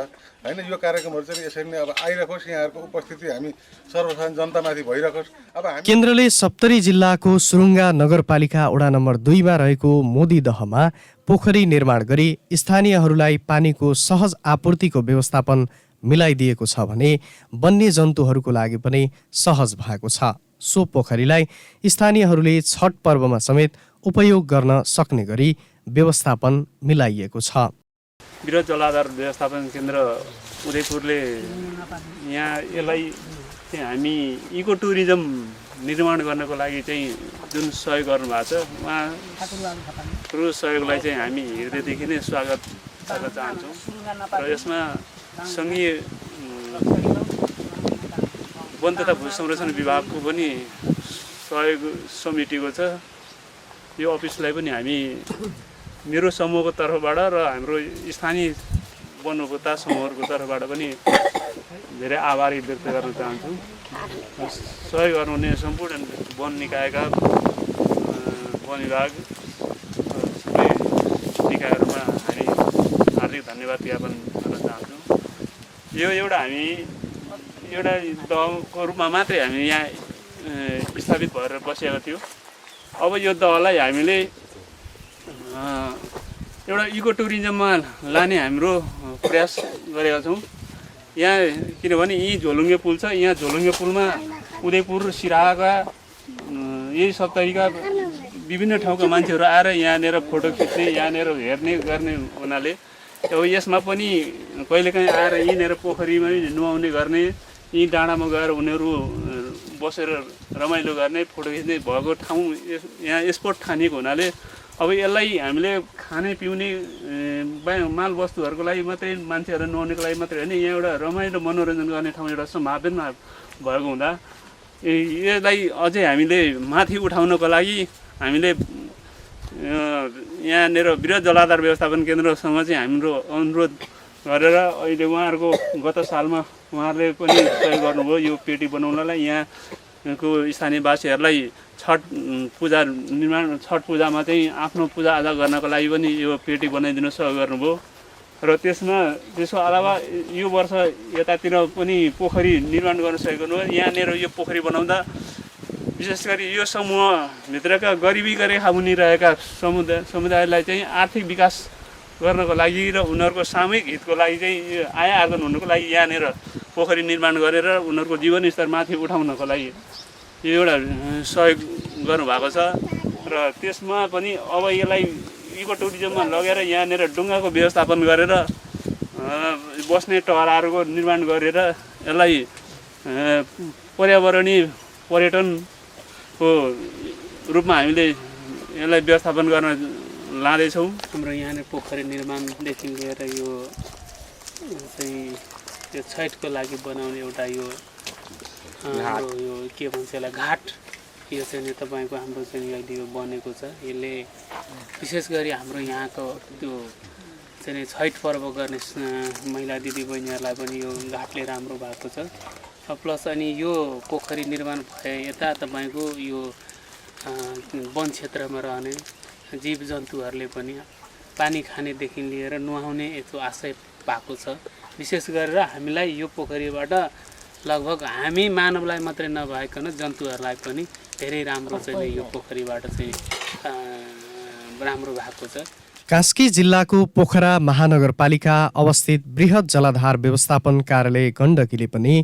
हैन। यो कार्यक्रमहरू चाहिँ यसरी नै अब आइरहोस्, यहाँहरूको उपस्थिति हामी सर्वसाधारण जनतामाथि भइरहोस्। अब हामी
केन्द्रले सप्तरी जिल्लाको सुरुङ्गा नगरपालिका वडा नम्बर 2 मा रहेको मोदीदहमा पोखरी निर्माण गरी स्थानीयहरूलाई पानीको सहज आपूर्तिको व्यवस्थापन मिलाइदिएको छ भने वन्यजन्तुहरूको लागि पनि सहज भएको छ। सो पोखरीलाई स्थानीयहरूले छठ पर्वमा समेत उपयोग गर्न सक्ने गरी व्यवस्थापन मिलाइएको छ।
वृहत जलाधार व्यवस्थापन केन्द्र उदयपुरले यहाँ यसलाई चाहिँ हामी इको टुरिज्म निर्माण गर्नको लागि चाहिँ जुन सहयोग गर्नुभएको छ उहाँको सहयोगलाई चाहिँ हामी हृदयदेखि नै स्वागत गर्न चाहन्छौँ र यसमा सङ्घीय वन तथा भू संरक्षण विभागको पनि सहयोग समितिको छ। यो अफिसलाई पनि हामी मेरो समूहको तर्फबाट र हाम्रो स्थानीय वन उपभोक्ता समूहहरूको तर्फबाट पनि धेरै आभारी व्यक्त गर्न चाहन्छौँ। सहयोग गर्नुहुने सम्पूर्ण वन निकायका वन विभाग सबै निकायहरूमा हामी हार्दिक धन्यवाद ज्ञापन गर्न चाहन्छौँ। यो एउटा हामी एउटा दहको रूपमा मात्रै हामी यहाँ स्थापित भएर बसेको थियो। अब यो दहलाई हामीले एउटा इको टुरिज्ममा लाने हाम्रो प्रयास गरेका छौँ। यहाँ किनभने यी झोलुङ्गे पुल छ, यहाँ झोलुङ्गे पुलमा उदयपुर सिराहाका यही सप्तरीका विभिन्न ठाउँका मान्छेहरू आएर यहाँनिर फोटो खिच्ने, यहाँनिर हेर्ने गर्ने हुनाले अब यसमा पनि कहिलेकाहीँ आएर यहीँनिर पोखरीमा नुहाउने गर्ने, यी डाँडामा गएर उनीहरू बसेर रमाइलो गर्ने, फोटो खिच्ने भएको ठाउँ यहाँ स्पट ठानिएको हुनाले अब यसलाई हामीले खाने पिउने माल वस्तुहरूको लागि मात्रै, मान्छेहरू नुहाउनेको लागि मात्रै होइन, यहाँ एउटा रमाइलो मनोरञ्जन गर्ने ठाउँ एउटा सम्भावना भएको हुँदा यसलाई अझै हामीले माथि उठाउनको लागि हामीले यहाँनिर वृहत जलाधार व्यवस्थापन केन्द्रसँग चाहिँ हाम्रो अनुरोध गरेर अहिले उहाँहरूको गत सालमा उहाँहरूले पनि सहयोग गर्नुभयो यो पेटी बनाउनलाई। यहाँको स्थानीयवासीहरूलाई छठ पूजामा चाहिँ आफ्नो पूजाआजा गर्नको लागि पनि यो पेटी बनाइदिनु सहयोग गर्नुभयो र त्यसको अलावा यो वर्ष यतातिर पनि पोखरी निर्माण गर्न सहयोग गर्नुभयो। यहाँनिर यो पोखरी बनाउँदा विशेष गरी यो समूहभित्रका गरिबी रेखा मुनि रहेका समुदायलाई चाहिँ आर्थिक विकास गर्नको लागि र उनीहरूको सामूहिक हितको लागि चाहिँ आय आर्जन हुनुको लागि यहाँनिर पोखरी निर्माण गरेर उनीहरूको जीवनस्तर माथि उठाउनको लागि यो एउटा सहयोग गर्नुभएको छ र त्यसमा पनि अब यसलाई इको टुरिज्ममा लगेर यहाँनिर डुङ्गाको व्यवस्थापन गरेर बस्ने टहराहरूको निर्माण गरेर यसलाई पर्यावरणीय पर्यटनको रूपमा हामीले यसलाई व्यवस्थापन गर्न लाँदैछौँ। हाम्रो यहाँनिर पोखरी निर्माणदेखि लिएर यो चाहिँ यो छैठको लागि बनाउने एउटा यो यो के भन्छ यसलाई घाट, यो चाहिँ तपाईँको हाम्रो चाहिँ अहिले यो बनेको छ। यसले विशेष गरी हाम्रो यहाँको त्यो चाहिँ छैठ पर्व गर्ने महिला दिदीबहिनीहरूलाई पनि यो घाटले राम्रो भएको छ। प्लस अनि यो पोखरी निर्माण भए यता तपाईँको यो वन क्षेत्रमा रहने जीव जन्तुहरूले पनि पानी खानेदेखि लिएर नुहाउने यस्तो आशय भएको छ। विशेष गरेर हामीलाई यो पोखरीबाट लगभग हामी मानवलाई मात्रै नभइकन जन्तुहरूलाई पनि धेरै राम्रो चाहिँ यो पोखरीबाट चाहिँ राम्रो भएको छ।
कास्की जिल्लाको पोखरा महानगरपालिका अवस्थित बृहत जलाधार व्यवस्थापन कार्यालय गण्डकीले पनि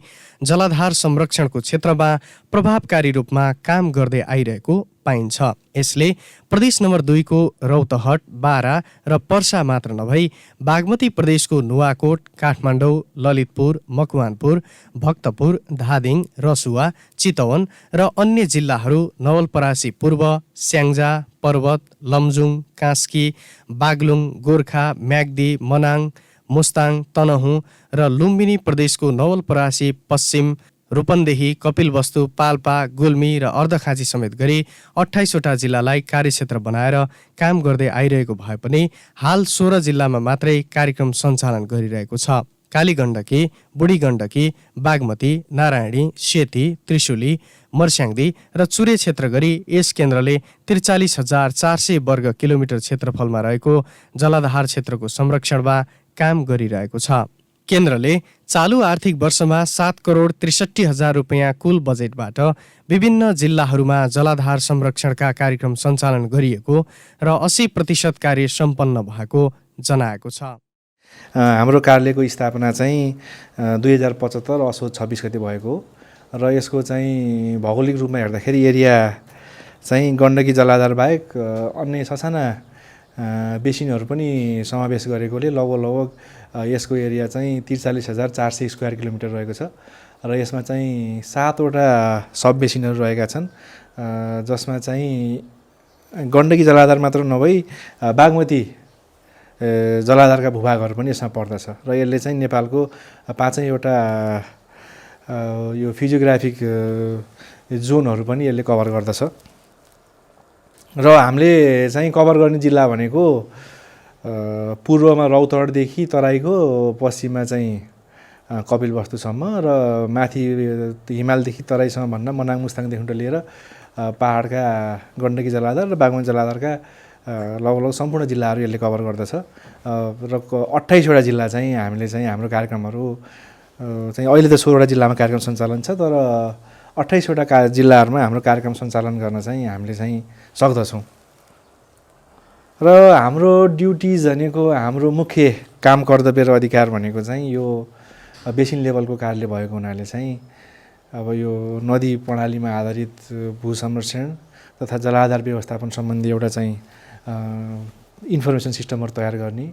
जलाधार संरक्षणको क्षेत्रमा प्रभावकारी रूपमा काम गर्दै आइरहेको पाइन्छ। यसले प्रदेश नम्बर 2 को रौतहट, बारा र पर्सा मात्र नभई बागमती प्रदेशको नुवाकोट, काठमाडौँ, ललितपुर, मकवानपुर, भक्तपुर, धादिङ, रसुवा, चितवन र अन्य जिल्लाहरू नवलपरासी पूर्व, स्याङ्जा, पर्वत, लमजुङ, कास्की, बागलुङ, गोर्खा, म्याग्दी, मनाङ, मुस्ताङ, तनहुँ र लुम्बिनी प्रदेशको नवलपरासी, पश्चिम, रूपन्देही, कपिलवस्तु, पाल्पा, गुल्मी र अर्धखाँची समेत गरी 28वटा जिल्लालाई कार्यक्षेत्र बनाएर काम गर्दै आइरहेको भए पनि हाल 16 जिल्लामा मात्रै कार्यक्रम सञ्चालन गरिरहेको छ। काली गण्डकी, बुढी गण्डकी, बागमती, नारायणी, सेती, त्रिशुली, मर्स्याङ्दी र चुरे क्षेत्र गरी यस केन्द्रले 43,400 वर्ग किलोमिटर क्षेत्रफलमा रहेको जलाधार क्षेत्रको संरक्षणमा काम गरिरहेको छ। केन्द्रले चालु आर्थिक वर्षमा 7,63,00,000 रुपियाँ कुल बजेटबाट विभिन्न जिल्लाहरूमा जलाधार संरक्षणका कार्यक्रम सञ्चालन गरिएको र 80% कार्य सम्पन्न भएको जनाएको छ।
हाम्रो कार्यालयको स्थापना चाहिँ 2075 असोज 26 गते भएको र यसको चाहिँ भौगोलिक रूपमा हेर्दाखेरि एरिया चाहिँ गण्डकी जलाधार बाहेक अन्य ससाना बेसिनहरू पनि समावेश गरेकोले लगभग यसको एरिया चाहिँ 43,400 स्क्वायर किलोमिटर रहेको छ र यसमा चाहिँ 7वटा सब बेसिनहरू रहेका छन्, जसमा चाहिँ गण्डकी जलाधार मात्र नभई बागमती जलाधारका भूभागहरू पनि यसमा पर्दछ र यसले चाहिँ नेपालको 5वटा यो फिजियोग्राफिक जोनहरू पनि यसले कभर गर्दछ र हामीले चाहिँ कभर गर्ने जिल्ला भनेको पूर्वमा रौतहटदेखि तराईको पश्चिममा चाहिँ कपिलवस्तुसम्म र माथि हिमालदेखि तराईसम्म भन्दा मनाङ मुस्ताङदेखि लिएर पहाडका गण्डकी जलाधार र बागमती जलाधारका लगभग सम्पूर्ण जिल्लाहरू यसले कभर गर्दछ र 28वटा जिल्ला चाहिँ हामीले चाहिँ हाम्रो कार्यक्रमहरू चाहिँ अहिले त 16वटा जिल्लामा कार्यक्रम सञ्चालन छ, तर 28वटा जिल्लाहरूमा हाम्रो कार्यक्रम सञ्चालन गर्न चाहिँ हामीले चाहिँ सक्दछौँ र हाम्रो ड्युटिज भनेको हाम्रो मुख्य काम कर्तव्य र अधिकार भनेको चाहिँ यो बेसिन लेभलको कार्यालय भएको हुनाले चाहिँ अब यो नदी प्रणालीमा आधारित भू संरक्षण तथा जलाधार व्यवस्थापन सम्बन्धी एउटा चाहिँ इन्फर्मेसन सिस्टमहरू तयार गर्ने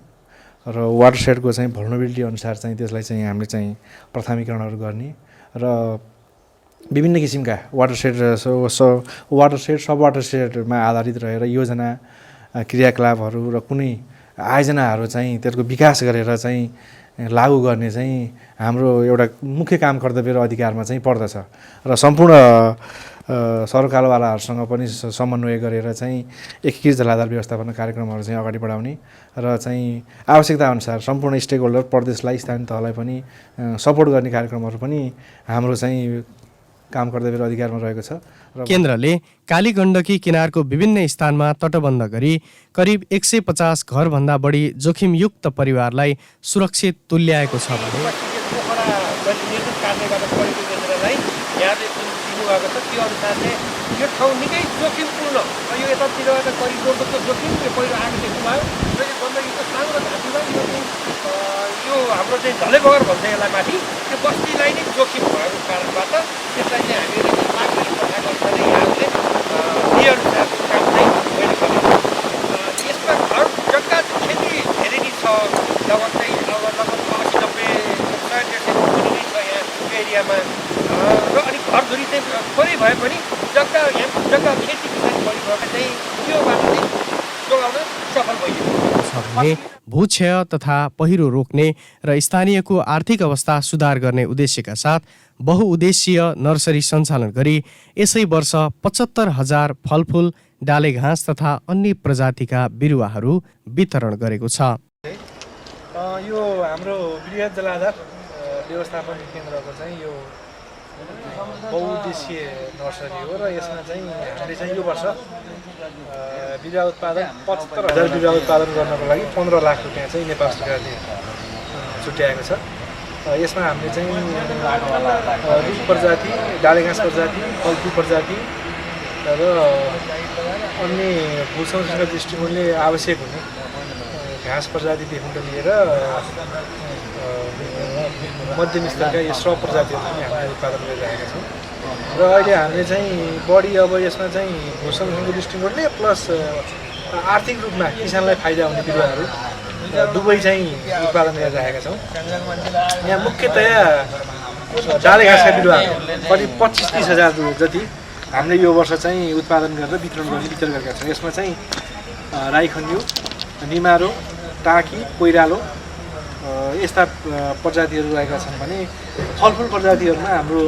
र वाटरसेडको चाहिँ भल्नरेबिलिटी अनुसार चाहिँ त्यसलाई चाहिँ हामीले चाहिँ प्राथमिकरणहरू गर्ने र विभिन्न किसिमका वाटरसेड सब वाटरसेडमा आधारित रहेर योजना क्रियाकलापहरू र कुनै आयोजनाहरू चाहिँ त्यसको विकास गरेर चाहिँ लागू गर्ने चाहिँ हाम्रो एउटा मुख्य काम कर्तव्य र अधिकारमा चाहिँ पर्दछ र सम्पूर्ण सरकारवालाहरूसँग पनि समन्वय गरेर चाहिँ एकीकृत जलाधार व्यवस्थापन कार्यक्रमहरू चाहिँ अगाडि बढाउने र चाहिँ आवश्यकता अनुसार सम्पूर्ण स्टेक होल्डर प्रदेशलाई स्थानीय तहलाई पनि सपोर्ट गर्ने कार्यक्रमहरू पनि हाम्रो चाहिँ काम कर्तव्य र अधिकारमा रहेको छ।
केन्द्रले काली गण्डकी किनारको विभिन्न स्थानमा तटबन्ध गरी करिब 150 घरभन्दा बढी जोखिमयुक्त परिवारलाई सुरक्षित तुल्याएको छ
भएको छ। त्यो अनुसारले यो ठाउँ निकै जोखिमपूर्ण, यो यतातिरबाट करिडोरको त जोखिम, यो पहिरो आगोले घुमायो र यो गण्डकीको सानो घाटीमा यो हाम्रो चाहिँ झले बगर भन्छ यसलाई माथि, त्यो बस्तीलाई नै जोखिम भएको कारणबाट त्यसलाई चाहिँ हामीले मागेर पठाएको अनुसारले यहाँले अनुसारको काम चाहिँ मैले गरेको। यसमा घर
लगभग चाहिँ अब लगभग 80-90% छ यहाँ एरियामा र अनि घरधुरी चाहिँ थोरै भए पनि जग्गा खेती किसान बढी भएर चाहिँ त्योबाट चाहिँ जोगाउन सफल भइयो।
भूक्षय तथा पहिरो रोक्ने र स्थानीयको आर्थिक अवस्था सुधार गर्ने उद्देश्यका साथ बहुउद्देश्यीय नर्सरी सञ्चालन गरी यसै वर्ष 75,000 फलफुल, डाले घाँस तथा अन्य प्रजातिका बिरुवाहरू वितरण गरेको छ।
यो हाम्रो बृहत जलाधार व्यवस्थापन केन्द्रको चाहिँ यो बहुउद्देश्यीय नर्सरी हो र यसमा चाहिँ हामीले चाहिँ यो वर्ष बिरुवा उत्पादन 75,000 बिरुवा उत्पादन गर्नको लागि 15 लाख रुपियाँ चाहिँ नेपाल सरकारले छुट्याएको छ। यसमा हामीले चाहिँ रुख प्रजाति, डाले घाँस प्रजाति, फलफुल प्रजाति र अन्य भूसंस्कृतिक दृष्टिकोणले आवश्यक हुने घाँस प्रजातिदेखि लिएर मध्यम स्तरका यो श्रब प्रजातिहरू पनि हामीले उत्पादन गरिरहेका छौँ र अहिले हामीले चाहिँ बढी अब यसमा चाहिँ भूसंस्कृतिक दृष्टिकोणले प्लस आर्थिक रूपमा किसानलाई फाइदा हुने बिरुवाहरू दुवै चाहिँ उत्पादन गरिरहेका छौँ। यहाँ मुख्यतया डाले घाँसका बिरुवाहरू करिब 25-30 हजार जति हामीले यो वर्ष चाहिँ उत्पादन गरेर वितरण गरेका छौँ। यसमा चाहिँ राई खन्यु, निमारो, टाँकी, कोइरालो यस्ता प्रजातिहरू रहेका छन् भने फलफुल प्रजातिहरूमा हाम्रो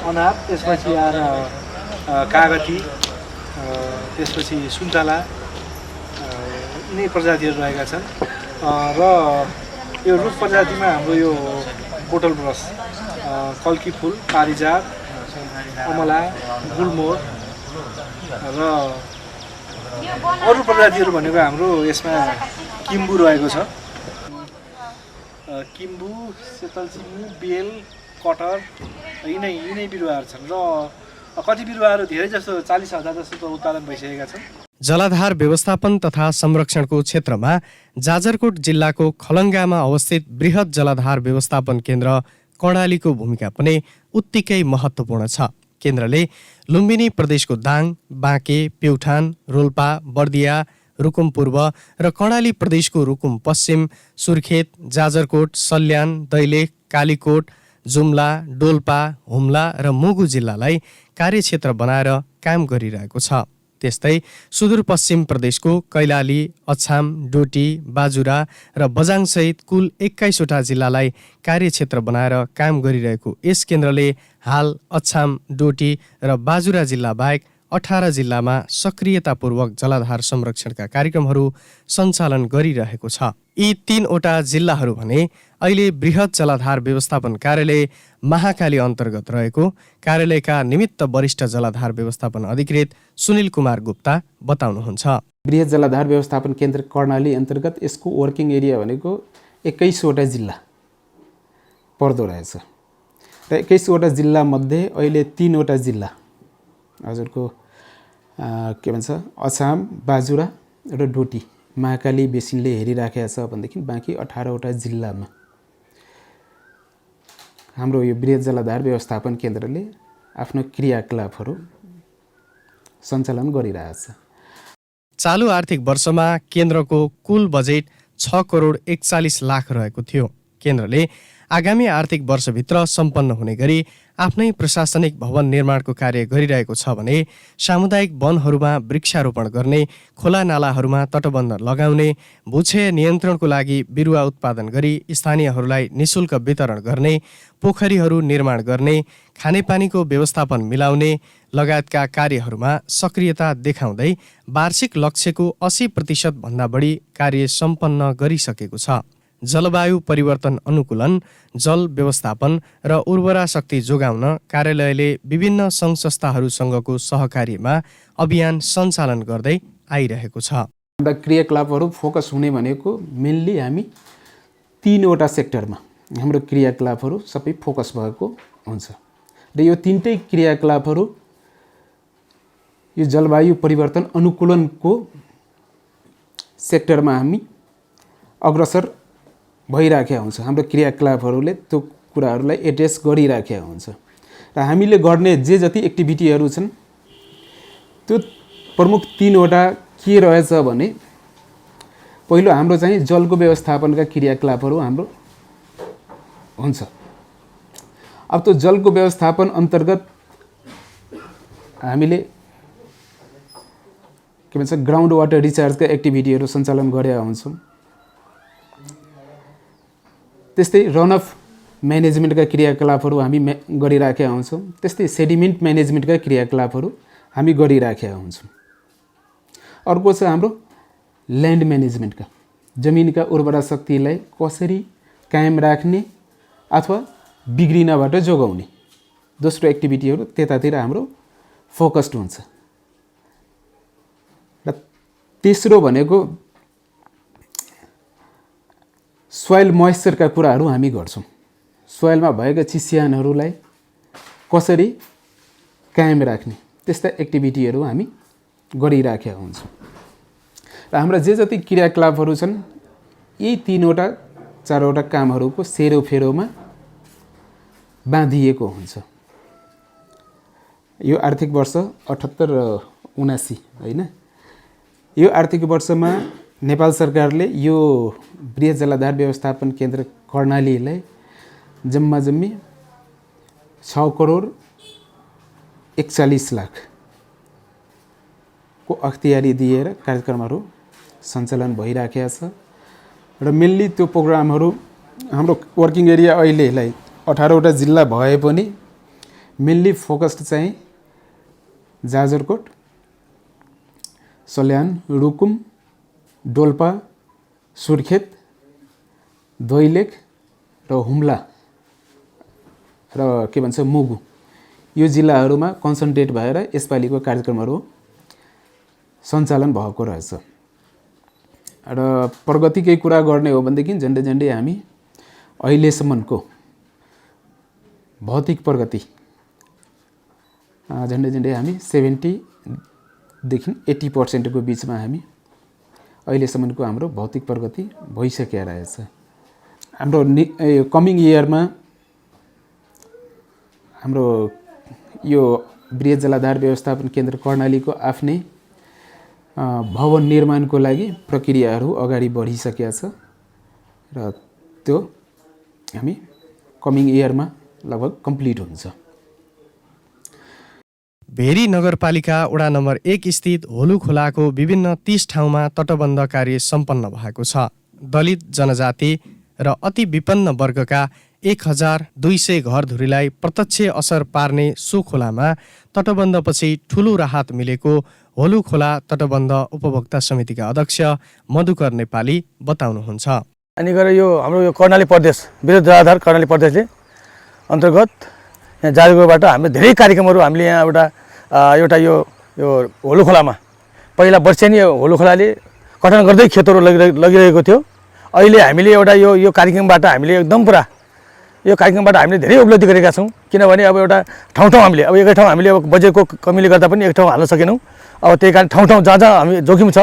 अनार त्यसपछि आएर कागती, त्यसपछि सुन्तला यिनै प्रजातिहरू रहेका छन् र यो रुख प्रजातिमा हाम्रो यो बोटल ब्रस, कल्की फुल, पारिजात, अमला, गुलमोहर र अरू प्रजातिहरू भनेको हाम्रो यसमा किम्बु रहेको छ। किम्बु, सेतलचिम्बु, बेल, कटर यिनै बिरुवाहरू छन् र कति बिरुवाहरू धेरै जस्तो 40,000 जस्तो उत्पादन भइसकेका छन्।
जलाधार व्यवस्थापन तथा संरक्षणको क्षेत्रमा जाजरकोट जिल्लाको खलङ्गामा अवस्थित बृहत जलाधार व्यवस्थापन केन्द्र कर्णालीको भूमिका पनि उत्तिकै महत्त्वपूर्ण छ। केन्द्रले लुम्बिनी प्रदेशको दाङ, बाँके, प्युठान, रोल्पा, बर्दिया, रुकुम पूर्व र कर्णाली प्रदेशको रुकुम पश्चिम, सुर्खेत, जाजरकोट, सल्यान, दैलेख, कालीकोट, जुम्ला, डोल्पा, हुम्ला र मुगु जिल्लालाई कार्यक्षेत्र बनाएर काम गरिरहेको छ। त्यस्तै सुदूरपश्चिम प्रदेशको कैलाली, अछाम, डोटी, बाजुरा र बजाङसहित कुल 21वटा जिल्लालाई कार्यक्षेत्र बनाएर काम गरिरहेको यस केन्द्रले हाल अछाम, डोटी र बाजुरा जिल्ला बाहेक 18 जिल्लामा सक्रियतापूर्वक जलाधार संरक्षणका कार्यक्रमहरू सञ्चालन गरिरहेको छ। यी 3वटा जिल्लाहरू भने अहिले बृहत जलाधार व्यवस्थापन कार्यालय महाकाली अन्तर्गत रहेको कार्यालयका निमित्त वरिष्ठ जलाधार व्यवस्थापन अधिकृत सुनिल कुमार गुप्ता बताउनुहुन्छ।
बृहत जलाधार व्यवस्थापन केन्द्र कर्णाली अन्तर्गत यसको वर्किङ एरिया भनेको 21वटा जिल्ला पर्दो रहेछ र 21वटा जिल्ला मध्ये अहिले 3वटा जिल्ला हजुरको के भन्छ अछाम, बाजुरा र डोटी महाकाली बेसिनले हेरिराखेको छ भनेदेखि बाँकी 18वटा जिल्लामा हाम्रो यो बृहत जलाधार व्यवस्थापन केन्द्रले आफ्नो क्रियाकलापहरू सञ्चालन गरिरहेछ।
चालु आर्थिक वर्षमा केन्द्रको कुल बजेट 6 करोड 41 लाख रहेको थियो। केन्द्रले आगामी आर्थिक वर्षभित्र सम्पन्न हुने गरी आफ्नै प्रशासनिक भवन निर्माणको कार्य गरिरहेको छ भने सामुदायिक वनहरूमा वृक्षारोपण गर्ने, खोला नालाहरूमा तटबन्ध लगाउने, भूक्षय नियन्त्रणको लागि बिरुवा उत्पादन गरी स्थानीयहरूलाई निशुल्क वितरण गर्ने, पोखरीहरू निर्माण गर्ने, खानेपानीको व्यवस्थापन मिलाउने लगायतका कार्यहरूमा सक्रियता देखाउँदै वार्षिक लक्ष्यको 80% भन्दा बढी कार्य सम्पन्न गरिसकेको छ। जलवायु परिवर्तन अनुकूलन, जल व्यवस्थापन र उर्वरा शक्ति जोगाउन कार्यालयले विभिन्न सङ्घ संस्थाहरूसँगको सहकार्यमा अभियान सञ्चालन गर्दै आइरहेको छ।
क्रियाकलापहरू फोकस हुने भनेको मेनली हामी 3वटा सेक्टरमा हाम्रो क्रियाकलापहरू सबै फोकस भएको हुन्छ र यो 3टै क्रियाकलापहरू यो जलवायु परिवर्तन अनुकूलनको सेक्टरमा हामी अग्रसर भइराखेका हुन्छ। हाम्रो क्रियाकलापहरूले त्यो कुराहरूलाई एड्रेस गरिराखेका हुन्छ र हामीले गर्ने जे जति एक्टिभिटीहरू छन् त्यो प्रमुख 3वटा के रहेछ भने पहिलो हाम्रो चाहिँ जलको व्यवस्थापनका क्रियाकलापहरू हाम्रो हुन्छ। अब त्यो जलको व्यवस्थापन अन्तर्गत हामीले के भन्छ ग्राउन्ड वाटर रिचार्जका एक्टिभिटीहरू सञ्चालन गरेका हुन्छौँ। त्यस्तै रन अफ म्यानेजमेन्टका क्रियाकलापहरू हामी गरिराखेका हुन्छौँ। त्यस्तै सेडिमेन्ट म्यानेजमेन्टका क्रियाकलापहरू हामी गरिराखेका हुन्छौँ। अर्को छ हाम्रो ल्यान्ड म्यानेजमेन्टका, जमिनका उर्वरा शक्तिलाई कसरी कायम राख्ने अथवा बिग्रिनबाट जोगाउने दोस्रो एक्टिभिटीहरू त्यतातिर हाम्रो फोकस्ड हुन्छ। र तेस्रो भनेको सोइल मोइस्चरका कुराहरू हामी गर्छौँ। सोइलमा भएका चिस्यानहरूलाई कसरी कायम राख्ने त्यस्ता एक्टिभिटीहरू हामी गरिराखेका हुन्छौँ। र हाम्रा जे जति क्रियाकलापहरू छन् यही 3वटा 4वटा कामहरूको सेरोफेरोमा बाँधिएको हुन्छ। यो आर्थिक वर्ष 78-79 होइन, यो आर्थिक वर्षमा नेपाल सरकारले यो बृहत जलाधार व्यवस्थापन केन्द्र कर्णालीलाई जम्मा 6,41,00,00,000 को अख्तियारी दिएर कार्यक्रमहरू सञ्चालन भइराखेको छ। र मेनली त्यो प्रोग्रामहरू हाम्रो वर्किङ एरिया अहिलेलाई 18वटा जिल्ला भए पनि मेनली फोकस्ड चाहिँ जाजरकोट, सल्यान, रुकुम, डोल्पा, सुर्खेत, दैलेख र हुम्ला र के भन्छ मुगु यो जिल्लाहरूमा कन्सन्ट्रेट भएर यसपालिको कार्यक्रमहरू सञ्चालन भएको रहेछ। र प्रगतिकै कुरा गर्ने हो भनेदेखि झन्डै हामी अहिलेसम्मको भौतिक प्रगति झन्डै हामी 70देखि 80% को बिचमा हामी अहिलेसम्मको हाम्रो भौतिक प्रगति भइसकेको रहेछ। हाम्रो कमिङ इयरमा हाम्रो यो बृहत जलाधार व्यवस्थापन केन्द्र कर्णालीको आफ्नै भवन निर्माणको लागि प्रक्रियाहरू अगाडि बढिसकेका छ र त्यो हामी कमिङ इयरमा लगभग कम्प्लिट हुन्छ।
भेरी नगरपालिका वडा नम्बर 1 स्थित होलु खोलाको विभिन्न 30 ठाउँमा तटबन्ध कार्य सम्पन्न भएको छ। दलित जनजाति र अति विपन्न वर्गका 1200 घरधुरीलाई प्रत्यक्ष असर पार्ने सो खोलामा तटबन्धपछि ठूलो राहत मिलेको होलु खोला तटबन्ध उपभोक्ता समितिका अध्यक्ष मधुकर नेपाली बताउनुहुन्छ।
अनि गएर यो हाम्रो यो कर्णाली प्रदेश बृहत जलाधार कर्णाली प्रदेशले अन्तर्गत यहाँ जाजरकोटबाट हामीले धेरै कार्यक्रमहरू हामीले यहाँ एउटा यो होलु खोलामा पहिला वर्षेनी होलु खोलाले कटन गर्दै खेतहरू लगिरहेको थियो। अहिले हामीले एउटा यो कार्यक्रमबाट हामीले एकदम पुरा यो कार्यक्रमबाट हामीले धेरै उपलब्धि गरेका छौँ। किनभने अब एउटा ठाउँ हामीले अब एकै ठाउँ हामीले अब बजेटको कमीले गर्दा पनि एक ठाउँ हाल्न सकेनौँ। अब त्यही कारण ठाउँ जहाँ हामी जोखिम छ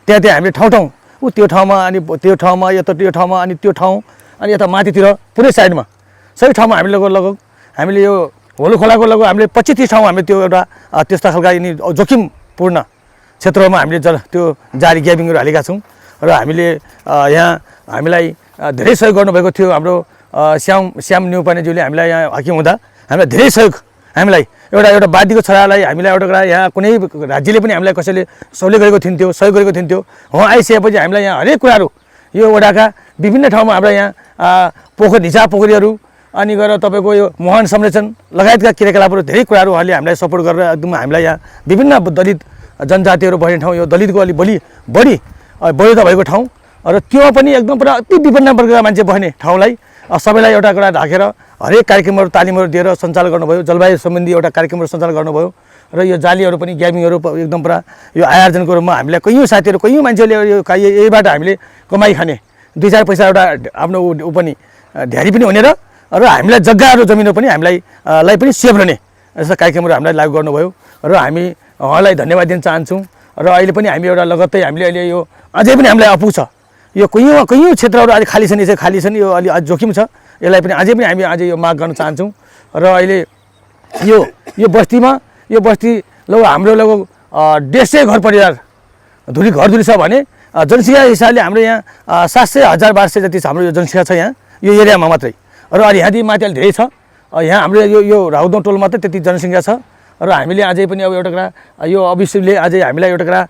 त्यहाँ हामीले ठाउँ त्यो ठाउँमा अनि त्यो ठाउँमा यो ठाउँमा अनि त्यो ठाउँ अनि यता माथितिर पुरै साइडमा सबै ठाउँमा हामीले लगभग हामीले यो होलु खोलाको लगभग हामीले 25-30 ठाउँमा हामीले त्यो एउटा त्यस्ता खालका यिनी जोखिमपूर्ण क्षेत्रमा हामीले त्यो जारी ग्याबिङहरू हालेका छौँ। र हामीले यहाँ हामीलाई धेरै सहयोग गर्नुभएको थियो हाम्रो श्याम न्युपानेज्यूले हामीलाई यहाँ हाकिम हुँदा हामीलाई धेरै सहयोग हामीलाई एउटा वादीको छोरालाई हामीलाई एउटा यहाँ कुनै राज्यले पनि हामीलाई कसैले सहयोग गरेको थिन्थ्यो उहाँ आइसकेपछि हामीलाई यहाँ हरेक कुराहरू यो वडाका विभिन्न ठाउँमा हाम्रो यहाँ निचा पोखरीहरू अनि गएर तपाईँको यो मुहान संरक्षण लगायतका क्रियाकलापहरू धेरै कुराहरू उहाँले हामीलाई सपोर्ट गरेर एकदम हामीलाई यहाँ विभिन्न दलित जनजातिहरू बस्ने ठाउँ यो दलितको अलि बढी बढोत्तरी भएको ठाउँ र त्यो पनि एकदम पुरा अति विपन्न वर्गका मान्छे बस्ने ठाउँलाई सबैलाई एउटा राखेर हरेक कार्यक्रमहरू तालिमहरू दिएर सञ्चालन गर्नुभयो। जलवायु सम्बन्धी एउटा कार्यक्रमहरू सञ्चालन गर्नुभयो र यो जालीहरू पनि ग्याबिङहरू एकदम पुरा यो आयोजनको रूपमा हामीलाई कैयौँ साथीहरू कैयौँ मान्छेहरूले यहीबाट हामीले कमाइ खाने 2-4 पैसा एउटा आफ्नो ऊ पनि ढ्यारी पनि हुने र हामीलाई जग्गाहरू जमिनहरू पनि हामीलाई पनि सेभ रहने जस्ता कार्यक्रमहरू हामीलाई लागू गर्नुभयो र हामी उहाँलाई धन्यवाद दिन चाहन्छौँ। र अहिले पनि हामी एउटा लगत्तै हामीले अहिले यो अझै पनि हामीलाई अपुग छ यो कैयौँ क्षेत्रहरू अहिले खाली छन् यो अलि जोखिम छ यसलाई पनि अझै पनि हामी अझै यो माग गर्न चाहन्छौँ। र अहिले यो बस्तीमा यो बस्ती लगभग हाम्रो लगभग 150 घर परिवार घरधुरी छ भने जनसङ्ख्या हिसाबले हाम्रो यहाँ 700,000-1200 जति हाम्रो यो जनसङ्ख्या छ यहाँ यो एरियामा मात्रै र अनि यहाँदेखि माथि अलि धेरै छ। यहाँ हाम्रो यो राउदों टोल मात्रै त्यति जनसङ्ख्या छ र हामीले अझै पनि अब एउटा कुरा यो अफिसले अझै हामीलाई एउटा कुरा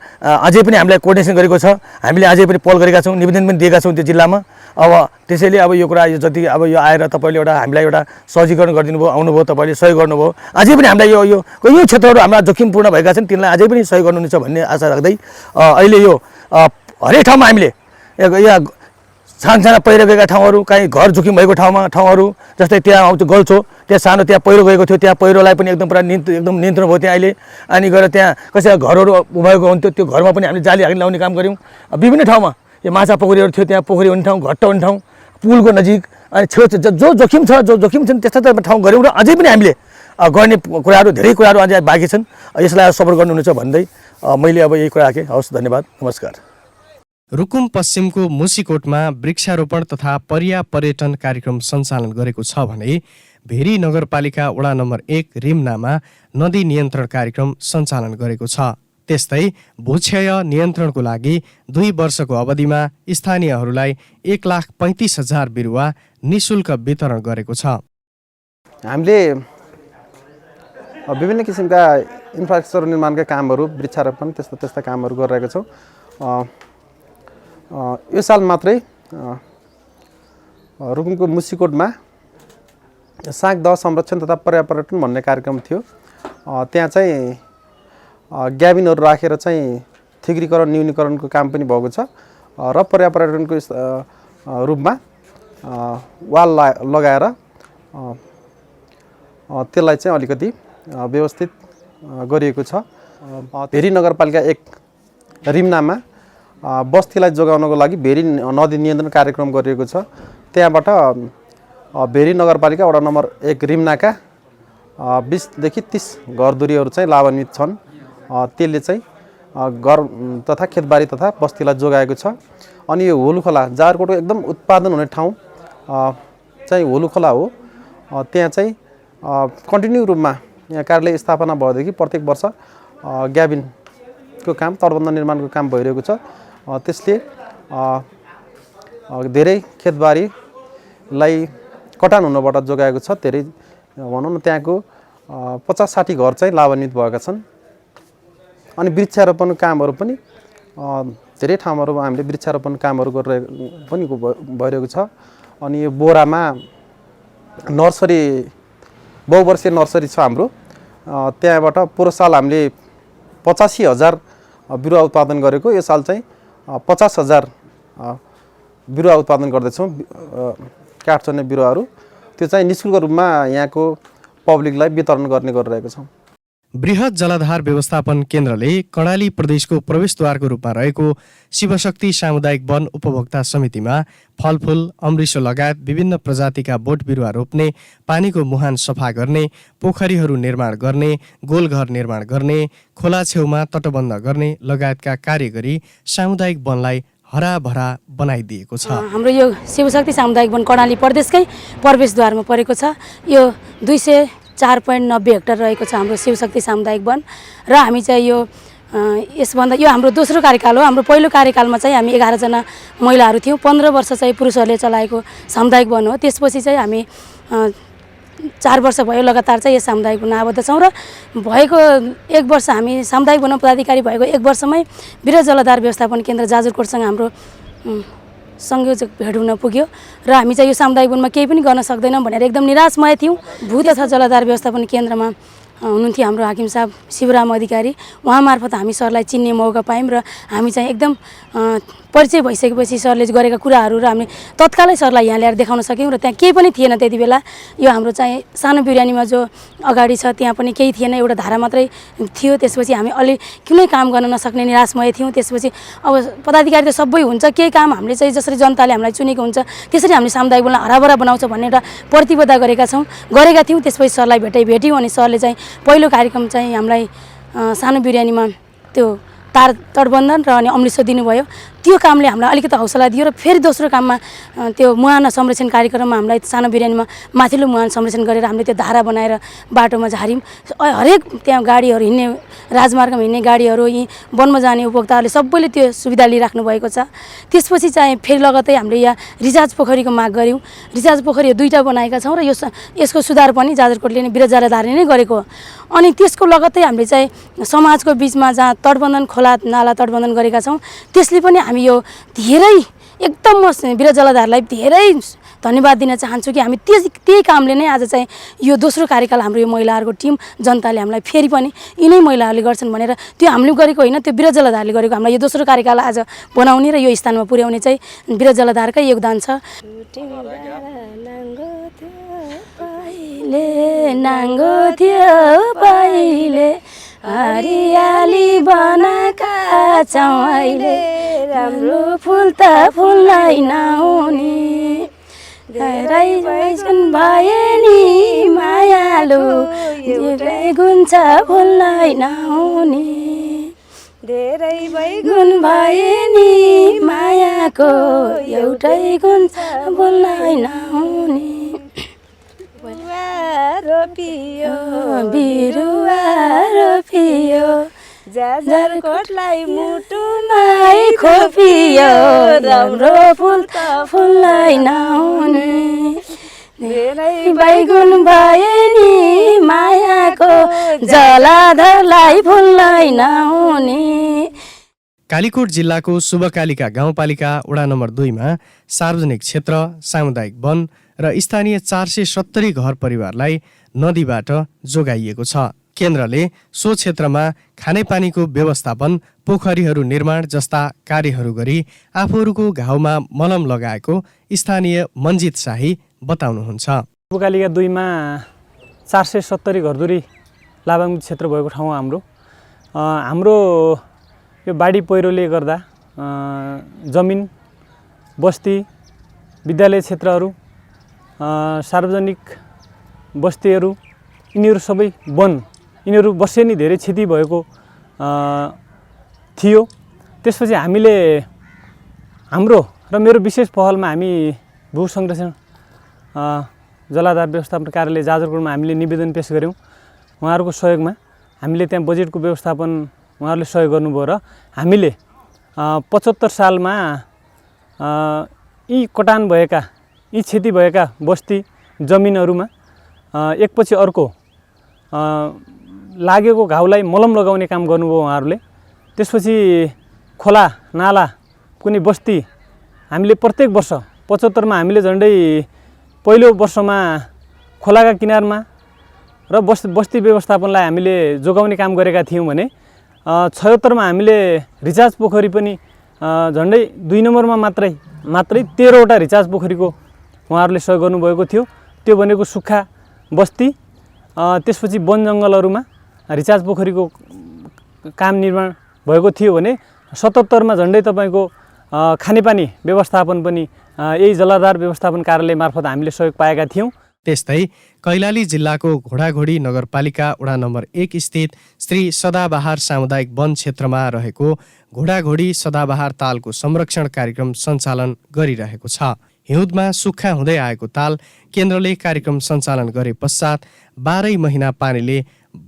अझै पनि हामीलाई कोर्डिनेसन गरेको छ। हामीले अझै पनि पहल गरेका छौँ, निवेदन पनि दिएका छौँ त्यो जिल्लामा। अब त्यसैले अब यो कुरा यो जति अब यो आएर तपाईँले एउटा हामीलाई एउटा सहजीकरण गरिदिनु भयो, आउनुभयो, तपाईँले सहयोग गर्नुभयो। अझै पनि हामीलाई यो क्षेत्रहरू हाम्रा जोखिमपूर्ण भएका छन् तिनलाई अझै पनि सहयोग गर्नुहुनेछ भन्ने आशा राख्दै अहिले यो हरेक ठाउँमा हामीले यहाँ सानसाना पहिरो गएका ठाउँहरू, कहीँ घर जोखिम भएको ठाउँहरू जस्तै त्यहाँ आउँछ गल्छो, त्यहाँ सानो त्यहाँ पहिरो गएको थियो, त्यहाँ पहिरोलाई पनि एकदम पुरा एकदम नियन्त्रण भयो त्यहाँ अहिले। अनि गएर त्यहाँ कसैको घरहरू उभेको हुन्थ्यो, त्यो घरमा पनि हामीले जाली हालेर लाउने काम गऱ्यौँ। विभिन्न ठाउँमा यो माछा पोखरीहरू थियो, त्यहाँ पोखरी हुने ठाउँ, घट्ट हुने ठाउँ, पुलको नजिक अनि छेउ जो जोखिम छन् त्यस्ता ठाउँ गऱ्यौँ र अझै पनि हामीले गर्ने कुराहरू धेरै कुराहरू अझै बाँकी छन्। यसलाई सपोर्ट गर्नुहुनेछ भन्दै मैले अब यही कुरा राखेँ। हवस्, धन्यवाद, नमस्कार।
रुकुम पश्चिमको मुसिकोटमा वृक्षारोपण तथा पर्यटन कार्यक्रम सञ्चालन गरेको छ भने भेरी नगरपालिका वडा नम्बर 1 रिम्नामा नदी नियन्त्रण कार्यक्रम सञ्चालन गरेको छ। त्यस्तै भूक्षय नियन्त्रणको लागि 2 वर्षको अवधिमा स्थानीयहरूलाई 1,35,000 बिरुवा निःशुल्क वितरण गरेको छ।
हामीले विभिन्न किसिमका इन्फ्रास्ट्रक्चर निर्माणका कामहरू, वृक्षारोपण त्यस्ता कामहरू गरिरहेका छौँ। यो साल मात्रै रुकुमको मुसिकोटमा साग दह संरक्षण तथा पर्यावरण भन्ने कार्यक्रम थियो। त्यहाँ चाहिँ ग्याबिनहरू राखेर चाहिँ थिग्रीकरण न्यूनीकरणको काम पनि भएको छ र पर्यावरणको रूपमा वाल लगाएर त्यसलाई चाहिँ अलिकति व्यवस्थित गरिएको छ। भेरी नगरपालिका 1 रिम्नामा बस्तीलाई जोगाउनको लागि भेरी नदी नियन्त्रण कार्यक्रम गरिएको छ। त्यहाँबाट भेरी नगरपालिका वडा नम्बर 1 रिम्नाका 20 देखि 30 घरधुरीहरू चाहिँ लाभान्वित छन्। त्यसले चाहिँ घर तथा खेतबारी तथा बस्तीलाई जोगाएको छ। अनि यो होलुखोला जाजरकोटको एकदम उत्पादन हुने ठाउँ चाहिँ होलुखोला हो। त्यहाँ चाहिँ कन्टिन्यू रूपमा यहाँ कार्यालय स्थापना भएदेखि प्रत्येक वर्ष ग्याबिनको काम, तटबन्ध निर्माणको काम भइरहेको छ। त्यसले धेरै खेतबारीलाई कटान हुनबाट जोगाएको छ। धेरै भनौँ न त्यहाँको 50-60 घर चाहिँ लाभान्वित भएका छन्। अनि वृक्षारोपण कामहरू पनि धेरै ठाउँहरूमा हामीले वृक्षारोपण कामहरू गरिरहेको पनि भइरहेको छ। अनि यो बोरामा नर्सरी, बहुवर्षीय नर्सरी छ हाम्रो। त्यहाँबाट पोहोर साल हामीले 85,000 बिरुवा उत्पादन गरेको, यो साल चाहिँ 50,000 बिरुवा उत्पादन गर्दैछौँ, काठ चढ्ने बिरुवाहरू। त्यो चाहिँ निःशुल्क रूपमा यहाँको पब्लिकलाई वितरण गर्ने गरिरहेको छौँ।
बृहत जलाधार व्यवस्थापन केन्द्रले कर्णाली प्रदेशको प्रवेशद्वारको रूपमा रहेको शिवशक्ति सामुदायिक वन उपभोक्ता समितिमा फलफुल, अमृषो लगायत विभिन्न प्रजातिका बोट बिरुवा रोप्ने, पानीको मुहान सफा गर्ने, पोखरीहरू निर्माण गर्ने, गोलघर निर्माण गर्ने, खोला छेउमा तटबन्ध गर्ने लगायतका कार्य गरी सामुदायिक वनलाई हराभरा बनाइदिएको छ।
हाम्रो यो शिवशक्ति सामुदायिक वन कर्णाली प्रदेशकै प्रवेशद्वारमा परेको छ। यो 204.90 हेक्टर रहेको छ हाम्रो शिवशक्ति सामुदायिक वन। र हामी चाहिँ यो यसभन्दा यो हाम्रो दोस्रो कार्यकाल हो। हाम्रो पहिलो कार्यकालमा चाहिँ हामी 11 जना महिलाहरू थियौँ। 15 वर्ष चाहिँ पुरुषहरूले चलाएको सामुदायिक वन हो। त्यसपछि चाहिँ हामी 4 वर्ष भयो लगातार चाहिँ यस सामुदायिक वनमा आबद्ध छौँ। र भएको 1 वर्ष हामी सामुदायिक वन पदाधिकारी भएको 1 वर्षमै बृहत जलाधार व्यवस्थापन केन्द्र जाजरकोटसँग हाम्रो संयोजक भेट हुन पुग्यो र हामी चाहिँ यो सामुदायिक वनमा केही पनि गर्न सक्दैनौँ भनेर एकदम निराशमय थियौँ। भू तथा जलाधार व्यवस्थापन केन्द्रमा हुनुहुन्थ्यो हाम्रो हाकिम साहब शिवराम अधिकारी। उहाँ मार्फत हामी सरलाई चिन्ने मौका पायौँ र हामी चाहिँ एकदम परिचय भइसकेपछि सरले गरेका कुराहरू र हामी तत्कालै सरलाई यहाँ ल्याएर देखाउन सक्यौँ। र त्यहाँ केही पनि थिएन त्यति बेला। यो हाम्रो चाहिँ सानो बिरानीमा जो अगाडि छ त्यहाँ पनि केही थिएन, एउटा धारा मात्रै थियो। त्यसपछि हामी अलि कुनै काम गर्न नसक्ने निराशमय थियौँ। त्यसपछि अब पदाधिकारी त सबै हुन्छ, केही काम हामीले चाहिँ जसरी जनताले हामीलाई चुनेको हुन्छ त्यसरी हामीले सामुदायिक वनलाई हराभरा बनाउँछ भन्ने एउटा प्रतिबद्धता गरेका थियौँ। त्यसपछि सरलाई भेट्यौँ अनि सरले चाहिँ पहिलो कार्यक्रम चाहिँ हामीलाई सानो बिरानीमा त्यो तार तटबन्धन र अनि अमृतसर दिनुभयो। त्यो कामले हामीलाई अलिकति हौसला दियो र फेरि दोस्रो काममा त्यो मुहान संरक्षण कार्यक्रममा हामीलाई सानो बिरानीमा माथिल्लो मुहान संरक्षण गरेर हामीले त्यो धारा बनाएर बाटोमा झार्यौँ। हरेक त्यहाँ गाडीहरू हिँड्ने राजमार्गमा हिँड्ने गाडीहरू यहीँ वनमा जाने उपभोक्ताहरूले सबैले त्यो सुविधा लिइराख्नु भएको छ। त्यसपछि चाहिँ फेरि लगत्तै हामीले यहाँ रिचार्ज पोखरीको माग गऱ्यौँ। रिचार्ज पोखरी 2टा बनाएका छौँ र यसको सुधार पनि जाजरकोटले नै बिरज जलाधारले नै गरेको हो। अनि त्यसको लगत्तै हामीले चाहिँ समाजको बिचमा जहाँ तटबन्धन खोला नाला तटबन्धन गरेका छौँ त्यसले पनि हामी यो धेरै एकदम म बिरज जलाधारलाई धेरै धन्यवाद दिन चाहन्छु कि हामी त्यही कामले नै आज चाहिँ यो दोस्रो कार्यकाल हाम्रो यो महिलाहरूको टिम जनताले हामीलाई फेरि पनि यिनै महिलाहरूले गर्छन् भनेर त्यो हामीले गरेको होइन, त्यो बिरज जलाधारले गरेको हामीलाई यो दोस्रो कार्यकाल आज बनाउने र यो स्थानमा पुर्याउने चाहिँ बिरज जलाधारकै योगदान छ। नाङ्गो थियो पहिले हरियाली बनाका छौँ अहिले राम्रो फुल त फुल्नै नहुने धेरै भए नि मायालु धेरै गुण छ फुल्नै नहुने धेरै गुण भए नि मायाको एउटै गुण छ फुल्नै नहुने बिरुवा रोपियो जाजरकोटलाई मुटुमै खोपियो राम्रो फुल त फुल्नै नहुने धेरै बैगुण भए नि मायाको जलाधरलाई फुल्नै नहुने।
कालीकोट जिल्लाको शुभकालिका गाउँपालिका वडा नम्बर 2 मा सार्वजनिक क्षेत्र, सामुदायिक वन र स्थानीय 470 घर परिवारलाई नदीबाट जोगाइएको छ। केन्द्रले सो क्षेत्रमा खानेपानीको व्यवस्थापन, पोखरीहरू निर्माण जस्ता कार्यहरू गरी आफूहरूको घाउमा मलम लगाएको स्थानीय मन्जित शाही बताउनुहुन्छ।
शुभकालिका 2 मा 470 घरधुरी लाभान्वित क्षेत्र भएको ठाउँ हाम्रो यो बाढी पहिरोले गर्दा जमिन, बस्ती, विद्यालय क्षेत्रहरू, सार्वजनिक बस्तीहरू यिनीहरू सबै वन यिनीहरू वर्षेनी धेरै क्षति भएको थियो। त्यसपछि हामीले हाम्रो र मेरो विशेष पहलमा हामी भू संरक्षण जलाधार व्यवस्थापन कार्यालय जाजरकोटमा हामीले निवेदन पेश गऱ्यौँ। उहाँहरूको सहयोगमा हामीले त्यहाँ बजेटको व्यवस्थापन उहाँहरूले सहयोग गर्नुभयो र हामीले 75 सालमा यी कटान भएका, यी क्षति भएका बस्ती जमिनहरूमा एकपछि अर्को लागेको घाउलाई मलम लगाउने काम गर्नुभयो उहाँहरूले। त्यसपछि खोला नाला कुनै बस्ती हामीले प्रत्येक वर्ष 75 मा हामीले झन्डै पहिलो वर्षमा खोलाका किनारमा र बस्ती व्यवस्थापनलाई हामीले जोगाउने काम गरेका थियौँ भने 76 मा हामीले रिचार्ज पोखरी पनि झन्डै 2 नम्बरमा मात्रै 13वटा रिचार्ज पोखरीको उहाँहरूले सहयोग गर्नुभएको थियो। त्यो भनेको सुक्खा बस्ती, त्यसपछि वन जङ्गलहरूमा रिचार्ज पोखरीको काम निर्माण भएको थियो भने 77 मा झन्डै तपाईँको खानेपानी व्यवस्थापन पनि यही जलाधार व्यवस्थापन कार्यालय मार्फत हामीले सहयोग पाएका थियौँ।
त्यस्तै कैलाली जिल्लाको घोडाघोडी नगरपालिका वडा नम्बर 1 स्थित श्री सदाबहार सामुदायिक वन क्षेत्रमा रहेको घोडाघोडी सदाबहार तालको संरक्षण कार्यक्रम सञ्चालन गरिरहेको छ। हिउँदमा सुक्खा हुँदै आएको ताल केन्द्रले कार्यक्रम सञ्चालन गरे पश्चात 12 महिना पानीले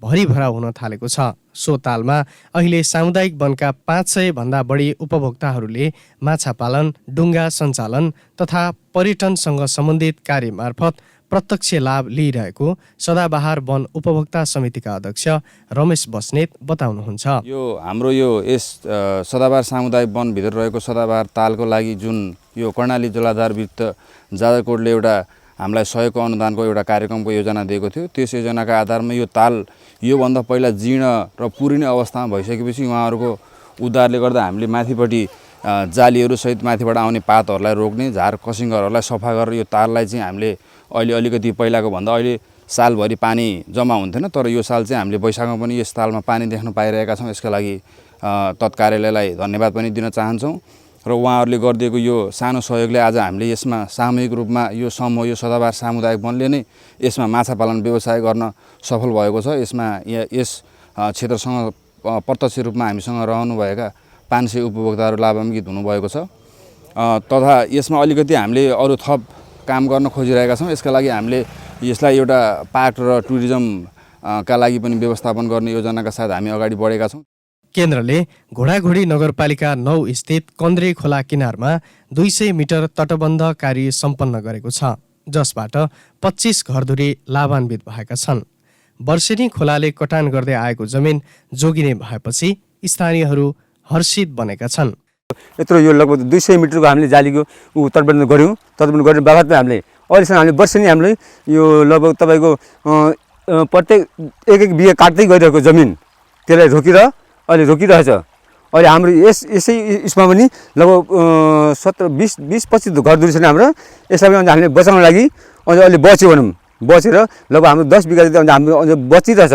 भरिभरा हुन थालेको छ। सो तालमा अहिले सामुदायिक वनका 500 भन्दा बढी उपभोक्ताहरूले माछा पालन, डुङ्गा सञ्चालन तथा पर्यटनसँग सम्बन्धित कार्य मार्फत प्रत्यक्ष लाभ लिइरहेको सदाबहार वन उपभोक्ता समितिका अध्यक्ष रमेश बस्नेत बताउनुहुन्छ।
यो हाम्रो यस सदाबहार सामुदायिक वनभित्र रहेको सदाबहार तालको लागि जुन यो कर्णाली जलाधार विरुद्ध जाजरकोटले एउटा हामीलाई सहयोगको अनुदानको एउटा कार्यक्रमको योजना दिएको थियो। त्यस योजनाका आधारमा यो ताल योभन्दा पहिला जीर्ण र पुरिने अवस्थामा भइसकेपछि उहाँहरूको उद्धारले गर्दा हामीले माथिपट्टि जालीहरू सहित माथिबाट आउने पातहरूलाई रोक्ने, झार कसिङ्गरहरूलाई सफा गरेर यो ताललाई चाहिँ हामीले अहिले अलिकति पहिलाको भन्दा अहिले सालभरि पानी जम्मा हुन्थेन, तर यो साल चाहिँ हामीले वैशाखमा पनि यस तालमा पानी देख्न पाइरहेका छौँ। यसका लागि तत्कार्यालयलाई धन्यवाद पनि दिन चाहन्छौँ र उहाँहरूले गरिदिएको यो सानो सहयोगले आज हामीले यसमा सामूहिक रूपमा यो समूह, यो सदाबहार सामुदायिक वनले नै यसमा माछा पालन व्यवसाय गर्न सफल भएको छ। यसमा यस क्षेत्रसँग प्रत्यक्ष रूपमा हामीसँग रहनुभएका 500 उपभोक्ताहरू लाभान्वित हुनुभएको छ। तथा यसमा अलिकति हामीले अरू थप काम गर्न खोजिरहेका छौँ। यसका लागि हामीले यसलाई एउटा पार्क र टुरिज्म का लागि पनि व्यवस्थापन गर्ने योजनाका साथ हामी अगाडि बढेका छौँ।
केन्द्रले घोडाघोडी नगरपालिका 9 स्थित कन्द्रे खोला किनारमा 200 मिटर तटबन्ध कार्य सम्पन्न गरेको छ, जसबाट 25 घरधुरी लाभान्वित भएका छन्। वर्षेनी खोलाले कटान गर्दै आएको जमिन जोगिने भएपछि स्थानीयहरू हर्षित बनेका छन्।
यत्रो यो लगभग 200 मिटरको हामीले जालीको तटबन्ध गऱ्यौँ। तटबन्ध गर्ने बाबतमा हामीले अहिलेसम्म हामीले वर्षेनी हामीले यो लगभग तपाईँको प्रत्येक एक बिघा काट्दै गइरहेको जमिन त्यसलाई अहिले रोकिरहेछ। अहिले हाम्रो यसै यसमा पनि लगभग 20-25 घरधुरी छन् हाम्रो। यसलाई पनि हामीले बचाउनको लागि अहिले बच्यो भनौँ, बचेर लगभग हाम्रो 10 बिघा जति हाम्रो बचिरहेछ।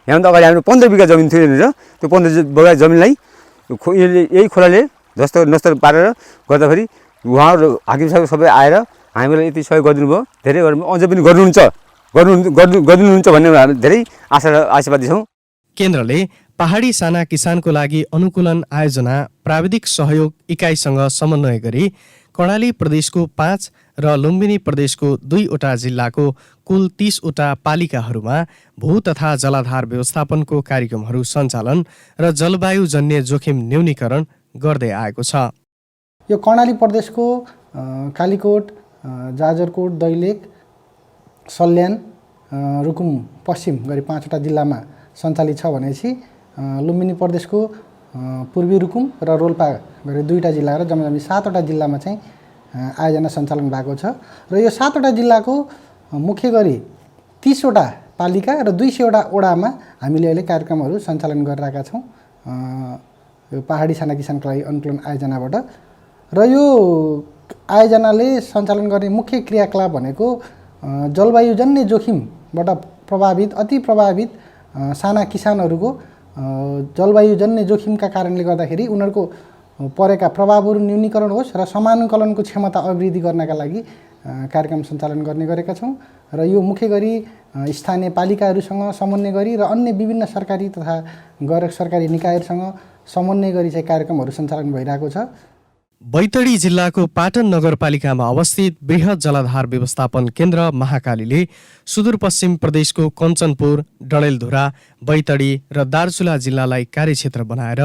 यहाँ त अगाडि हाम्रो 15 बिघा जमिन थियो यहाँनिर। त्यो 15 बिघा जमिनलाई यही खोलाले जस्तो नष्ट पारेर गर्दाखेरि उहाँहरू हाकिम साहब सबै आएर हामीलाई यति सहयोग गरिदिनु भयो। धेरै अझै पनि गरिदिनुहुन्छ भन्ने हामी धेरै आशावादी छौँ।
केन्द्रले पहाडी साना किसानको लागि अनुकूलन आयोजना प्राविधिक सहयोग इकाइसँग समन्वय गरी कर्णाली प्रदेशको 5 र लुम्बिनी प्रदेशको 2वटा जिल्लाको कुल 30वटा पालिकाहरूमा भू तथा जलाधार व्यवस्थापनको कार्यक्रमहरू सञ्चालन र जलवायुजन्य जोखिम न्यूनीकरण गर्दै आएको छ।
यो कर्णाली प्रदेशको कालीकोट, जाजरकोट, दैलेख, सल्यान, रुकुम पश्चिम गरी 5वटा जिल्लामा सञ्चालित छ भनेपछि लुम्बिनी प्रदेशको पूर्वी रुकुम र रोल्पा गरी 2वटा जिल्ला र जम्मा 7वटा जिल्लामा चाहिँ आयोजना सञ्चालन भएको छ। र यो 7वटा जिल्लाको मुख्य गरी 30वटा पालिका र 200वटा वडामा हामीले अहिले कार्यक्रमहरू सञ्चालन गरिरहेका छौँ यो पहाडी साना किसानको लागि अनुकूलन आयोजनाबाट। र यो आयोजनाले सञ्चालन गर्ने मुख्य क्रियाकलाप भनेको जलवायुजन्य जोखिमबाट अति प्रभावित साना किसानहरूको जलवायुजन्य जोखिमका कारणले गर्दाखेरि उनीहरूको परेका प्रभावहरू न्यूनीकरण होस् र समानुकलनको क्षमता अभिवृद्धि गर्नका लागि कार्यक्रम सञ्चालन गर्ने गरेका छौँ। र यो मुख्य गरी स्थानीय पालिकाहरूसँग समन्वय गरी र अन्य विभिन्न सरकारी तथा गैर सरकारी निकायहरूसँग समन्वय गरी चाहिँ कार्यक्रमहरू सञ्चालन भइरहेको छ।
बैतडी जिल्लाको पाटन नगरपालिकामा अवस्थित बृहत जलाधार व्यवस्थापन केन्द्र महाकालीले सुदूरपश्चिम प्रदेशको कञ्चनपुर, डडेलधुरा, बैतडी र दार्चुला जिल्लालाई कार्यक्षेत्र बनाएर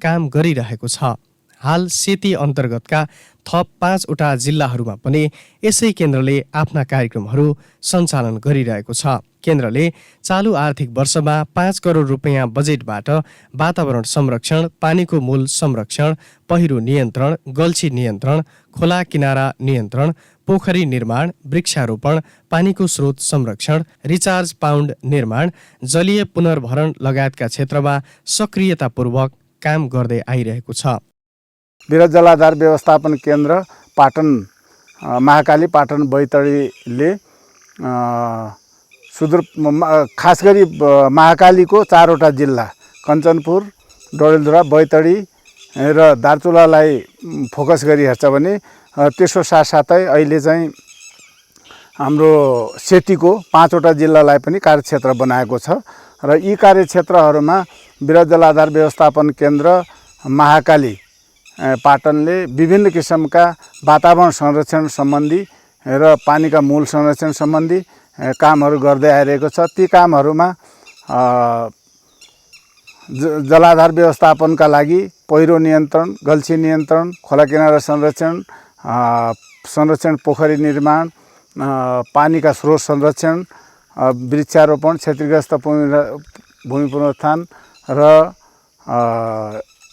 काम गरिरहेको छ। हाल सेती अन्तर्गतका थप 5वटा जिल्लाहरूमा पनि यसै केन्द्रले आफ्ना कार्यक्रमहरू सञ्चालन गरिरहेको छ। केन्द्रले चालु आर्थिक वर्षमा 5 करोड रुपियाँ बजेटबाट वातावरण संरक्षण, पानीको मूल संरक्षण, पहिरो नियन्त्रण, गल्छी नियन्त्रण, खोला किनारा नियन्त्रण, पोखरी निर्माण, वृक्षारोपण, पानीको स्रोत संरक्षण, रिचार्ज पाउन्ड निर्माण, जलीय पुनर्भरण लगायतका क्षेत्रमा सक्रियतापूर्वक काम गर्दै आइरहेको छ।
बृहत जलाधार व्यवस्थापन केन्द्र पाटन महाकाली पाटन बैतडीले खास गरी महाकालीको 4वटा जिल्ला कञ्चनपुर, डडेलधुरा, बैतडी र दार्चुलालाई फोकस गरी हेर्छ भने त्यसको साथसाथै अहिले चाहिँ हाम्रो सेतीको 5वटा जिल्लालाई पनि कार्यक्षेत्र बनाएको छ। र यी कार्यक्षेत्रहरूमा बृहत जलाधार व्यवस्थापन केन्द्र महाकाली पाटनले विभिन्न किसिमका वातावरण संरक्षण सम्बन्धी र पानीका मूल संरक्षण सम्बन्धी कामहरू गर्दै आइरहेको छ। ती कामहरूमा जलाधार व्यवस्थापनका लागि पहिरो नियन्त्रण, गल्छी नियन्त्रण, खोला किनारा संरक्षण, पोखरी निर्माण, पानीका स्रोत संरक्षण, वृक्षारोपण, क्षतिग्रस्त भूमि पुनरुत्थान र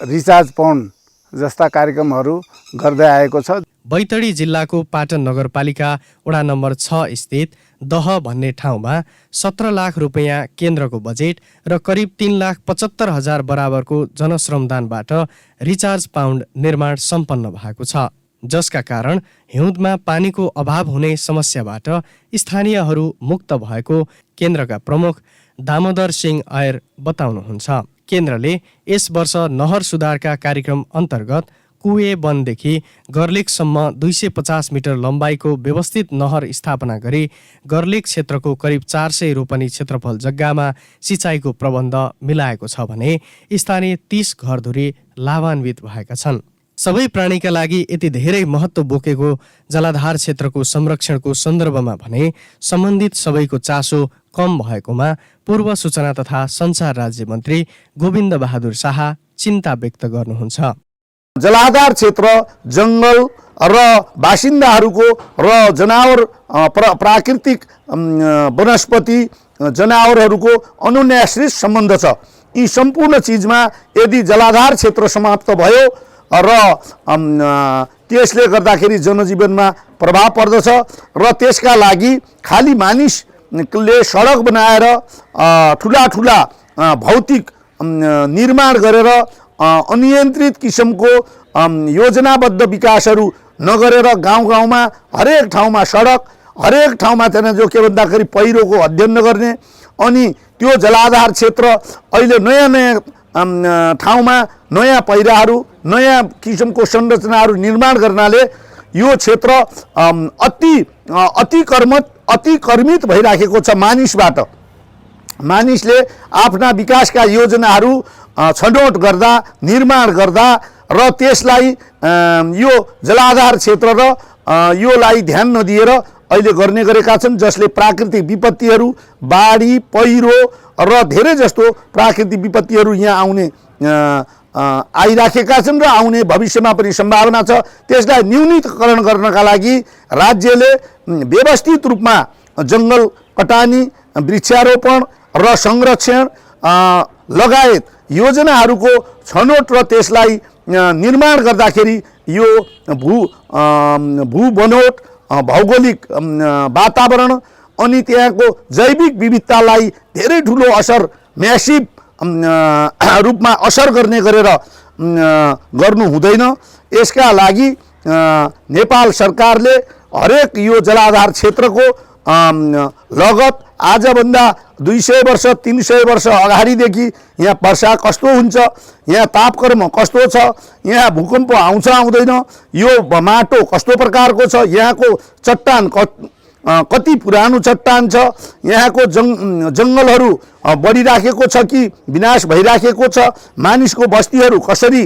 रिचार्ज पाउन्ड जस्ता कार्यक्रमहरू गर्दै आएको छ।
बैतडी जिल्लाको पाटन नगरपालिका वडा नम्बर 6 स्थित दह भन्ने ठाउँमा 17 लाख रुपियाँ केन्द्रको बजेट र करिब 3,75,000 बराबरको जनश्रमदानबाट रिचार्ज पाउन्ड निर्माण सम्पन्न भएको छ, जसका कारण हिउँदमा पानीको अभाव हुने समस्याबाट स्थानीयहरू मुक्त भएको केन्द्रका प्रमुख दामोदर सिंह आयर बताउनुहुन्छ। केन्द्रले यस वर्ष नहर सुधारका कार्यक्रम अन्तर्गत कुए वनदेखि गर्लेकसम्म 250 मिटर लम्बाइको व्यवस्थित नहर स्थापना गरी गर्लेक क्षेत्रको करिब 400 रोपनी क्षेत्रफल जग्गामा सिँचाइको प्रबन्ध मिलाएको छ भने स्थानीय 30 घरधुरी लाभान्वित भएका छन्। सबै प्राणीका लागि यति धेरै महत्त्व बोकेको जलाधार क्षेत्रको संरक्षणको सन्दर्भमा भने सम्बन्धित सबैको चासो कम भएकोमा पूर्व सूचना तथा सञ्चार राज्य मन्त्री गोविन्द बहादुर शाह चिन्ता व्यक्त गर्नुहुन्छ।
जलाधार क्षेत्र जङ्गल र बासिन्दाहरूको र जनावर प्राकृतिक वनस्पति जनावरहरूको अनुन्याश्रित सम्बन्ध छ। यी सम्पूर्ण चिजमा यदि जलाधार क्षेत्र समाप्त भयो र त्यसले गर्दाखेरि जनजीवनमा प्रभाव पर्दछ र त्यसका लागि खालि मानिसले सडक बनाएर ठुला ठुला भौतिक निर्माण गरेर अनियन्त्रित किसिमको योजनाबद्ध विकासहरू नगरेर गाउँ गाउँमा हरेक ठाउँमा सडक, हरेक ठाउँमा त्यहाँ जो के भन्दाखेरि पहिरोको अध्ययन नगर्ने, अनि त्यो जलाधार क्षेत्र अहिले नयाँ नयाँ ठाउँमा नयाँ पहिराहरू, नयाँ किसिमको संरचनाहरू निर्माण गर्नाले यो क्षेत्र अतिक्रमित भइराखेको छ मानिसबाट। मानिसले आफ्ना विकासका योजनाहरू छनौट गर्दा, निर्माण गर्दा र त्यसलाई यो जलाधार क्षेत्र र योलाई ध्यान नदिएर अहिले गर्ने गरेका छन्, जसले प्राकृतिक विपत्तिहरू, बाढी, पहिरो र धेरै जस्तो प्राकृतिक विपत्तिहरू यहाँ आउने आइराखेका छन् र आउने भविष्यमा पनि सम्भावना छ। त्यसलाई न्यूनीकरण गर्नका लागि राज्यले व्यवस्थित रूपमा जङ्गल कटानी, वृक्षारोपण र संरक्षण लगायत योजनाहरूको छनौट र त्यसलाई निर्माण गर्दाखेरि यो भू बनोट, भौगोलिक वातावरण अनि त्यहाँको जैविक विविधतालाई धेरै ठुलो असर, म्यासिभ रूपमा असर गर्ने गरेर गर्नु हुँदैन। यसका लागि नेपाल सरकारले हरेक यो जलाधार क्षेत्रको लगत आजभन्दा 200 वर्ष 300 वर्ष अगाडिदेखि यहाँ वर्षा कस्तो हुन्छ, यहाँ तापक्रम कस्तो छ, यहाँ भूकम्प आउँछ आउँदैन, यो माटो कस्तो प्रकारको छ, यहाँको चट्टान कति पुरानो चट्टान छ, यहाँको जङ्गलहरू बढिराखेको छ कि विनाश भइराखेको छ, मानिसको बस्तीहरू कसरी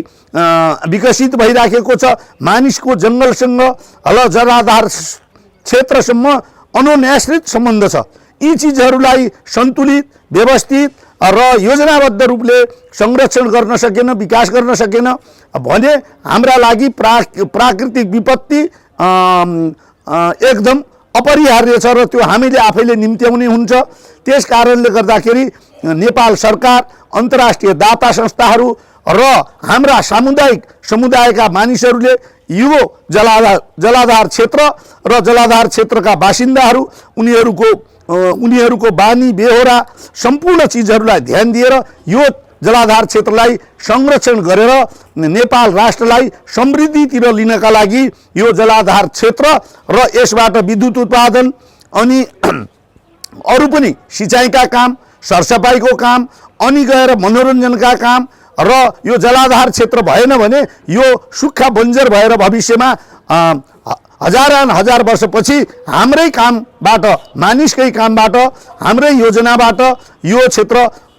विकसित भइराखेको छ, मानिसको जङ्गलसँग र जलाधार क्षेत्रसम्म अनुन्याश्रित सम्बन्ध छ। यी चिजहरूलाई सन्तुलित, व्यवस्थित र योजनाबद्ध रूपले संरक्षण गर्न सकेन, विकास गर्न सकेन भने हाम्रा लागि प्राकृतिक विपत्ति एकदम अपरिहार्य छ र त्यो हामीले आफैले निम्त्याउने हुन्छ। त्यस कारणले गर्दाखेरि नेपाल सरकार, अन्तर्राष्ट्रिय दाता संस्थाहरू र हाम्रा समुदायका मानिसहरूले यो जलाधार क्षेत्र र जलाधार क्षेत्रका बासिन्दाहरू उनीहरूको बानी बेहोरा सम्पूर्ण चिजहरूलाई ध्यान दिएर यो जलाधार क्षेत्रलाई संरक्षण गरेर नेपाल राष्ट्रलाई समृद्धितिर लिनका लागि यो जलाधार क्षेत्र र यसबाट विद्युत उत्पादन अनि अरू पनि सिँचाइका काम, सरसफाइको काम, अनि गएर मनोरञ्जनका काम र यो जलाधार क्षेत्र भएन भने यो सुक्खा बन्जर भएर भविष्यमा हजार वर्षपछि हाम्रै कामबाट, मानिसकै कामबाट, हाम्रै योजनाबाट यो क्षेत्र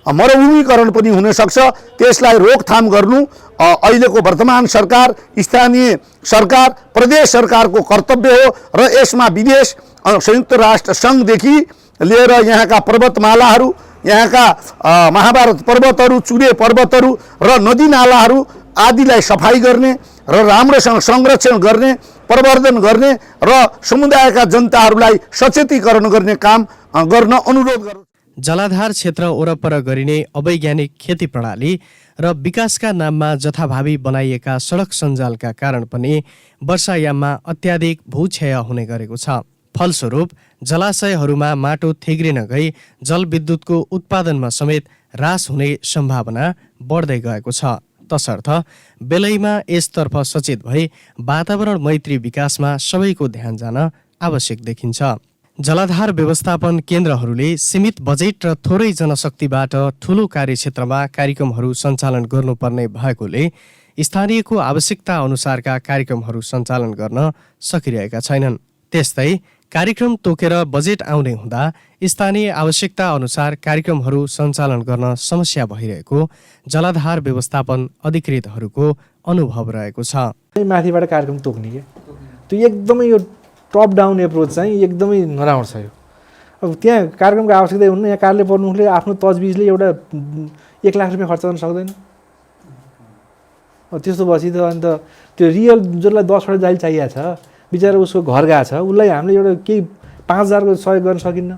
मरुभूमीकरण पनि हुन सक्छ। त्यसलाई रोकथाम गर्नु अहिलेको वर्तमान सरकार, स्थानीय सरकार, प्रदेश सरकारको कर्तव्य हो र यसमा विदेश, संयुक्त राष्ट्र सङ्घदेखि लिएर यहाँका पर्वतमालाहरू, यहाँका महाभारत पर्वतहरू, चुरे पर्वतहरू र नदीनालाहरू आदिलाई सफाई गर्ने र राम्रोसँग संरक्षण गर्ने, प्रवर्धन गर्ने र समुदायका जनताहरूलाई सचेतीकरण गर्ने काम गर्न अनुरोध गर्छु।
जलाधार क्षेत्र वरपर गरिने अवैज्ञानिक खेती प्रणाली र विकासका नाममा जथाभावी बनाइएका सडक सञ्जालका कारण पनि वर्षायाममा अत्याधिक भूक्षय हुने गरेको छ। फलस्वरूप जलाशयहरूमा माटो थेग्रिन गई जलविद्युतको उत्पादनमा समेत ह्रास हुने सम्भावना बढ्दै गएको छ। तसर्थ बेलैमा यसतर्फ सचेत भई वातावरण मैत्री विकासमा सबैको ध्यान जान आवश्यक देखिन्छ। जलाधार व्यवस्थापन केन्द्रहरूले सीमित बजेट र थोरै जनशक्तिबाट ठूलो कार्यक्षेत्रमा कार्यक्रमहरू सञ्चालन गर्नुपर्ने भएकोले स्थानीयको आवश्यकता अनुसारका कार्यक्रमहरू सञ्चालन गर्न सकिरहेका छैनन्। त्यस्तै कार्यक्रम तोकेर बजेट आउने हुँदा स्थानीय आवश्यकता अनुसार कार्यक्रमहरू सञ्चालन गर्न समस्या भइरहेको जलाधार व्यवस्थापन अधिकृतहरूको अनुभव रहेको छ।
माथिबाट कार्यक्रम तोक्ने के त्यो एकदमै यो टप डाउन एप्रोच चाहिँ एकदमै नराम्रो छ। यो अब त्यहाँ कार्यक्रमको आवश्यकता हुन्न, यहाँ कार्यालय प्रमुखले आफ्नो तजबिजले एउटा 1 लाख रुपियाँ खर्च गर्न सक्दैन। त्यस्तो भएपछि त अन्त त्यो रियल जसलाई 10 वटा जाली चाहिएको छ बिचरा उसको घर गएको छ उसलाई हामीले एउटा केही 5,000 को सहयोग गर्न सकिन्न।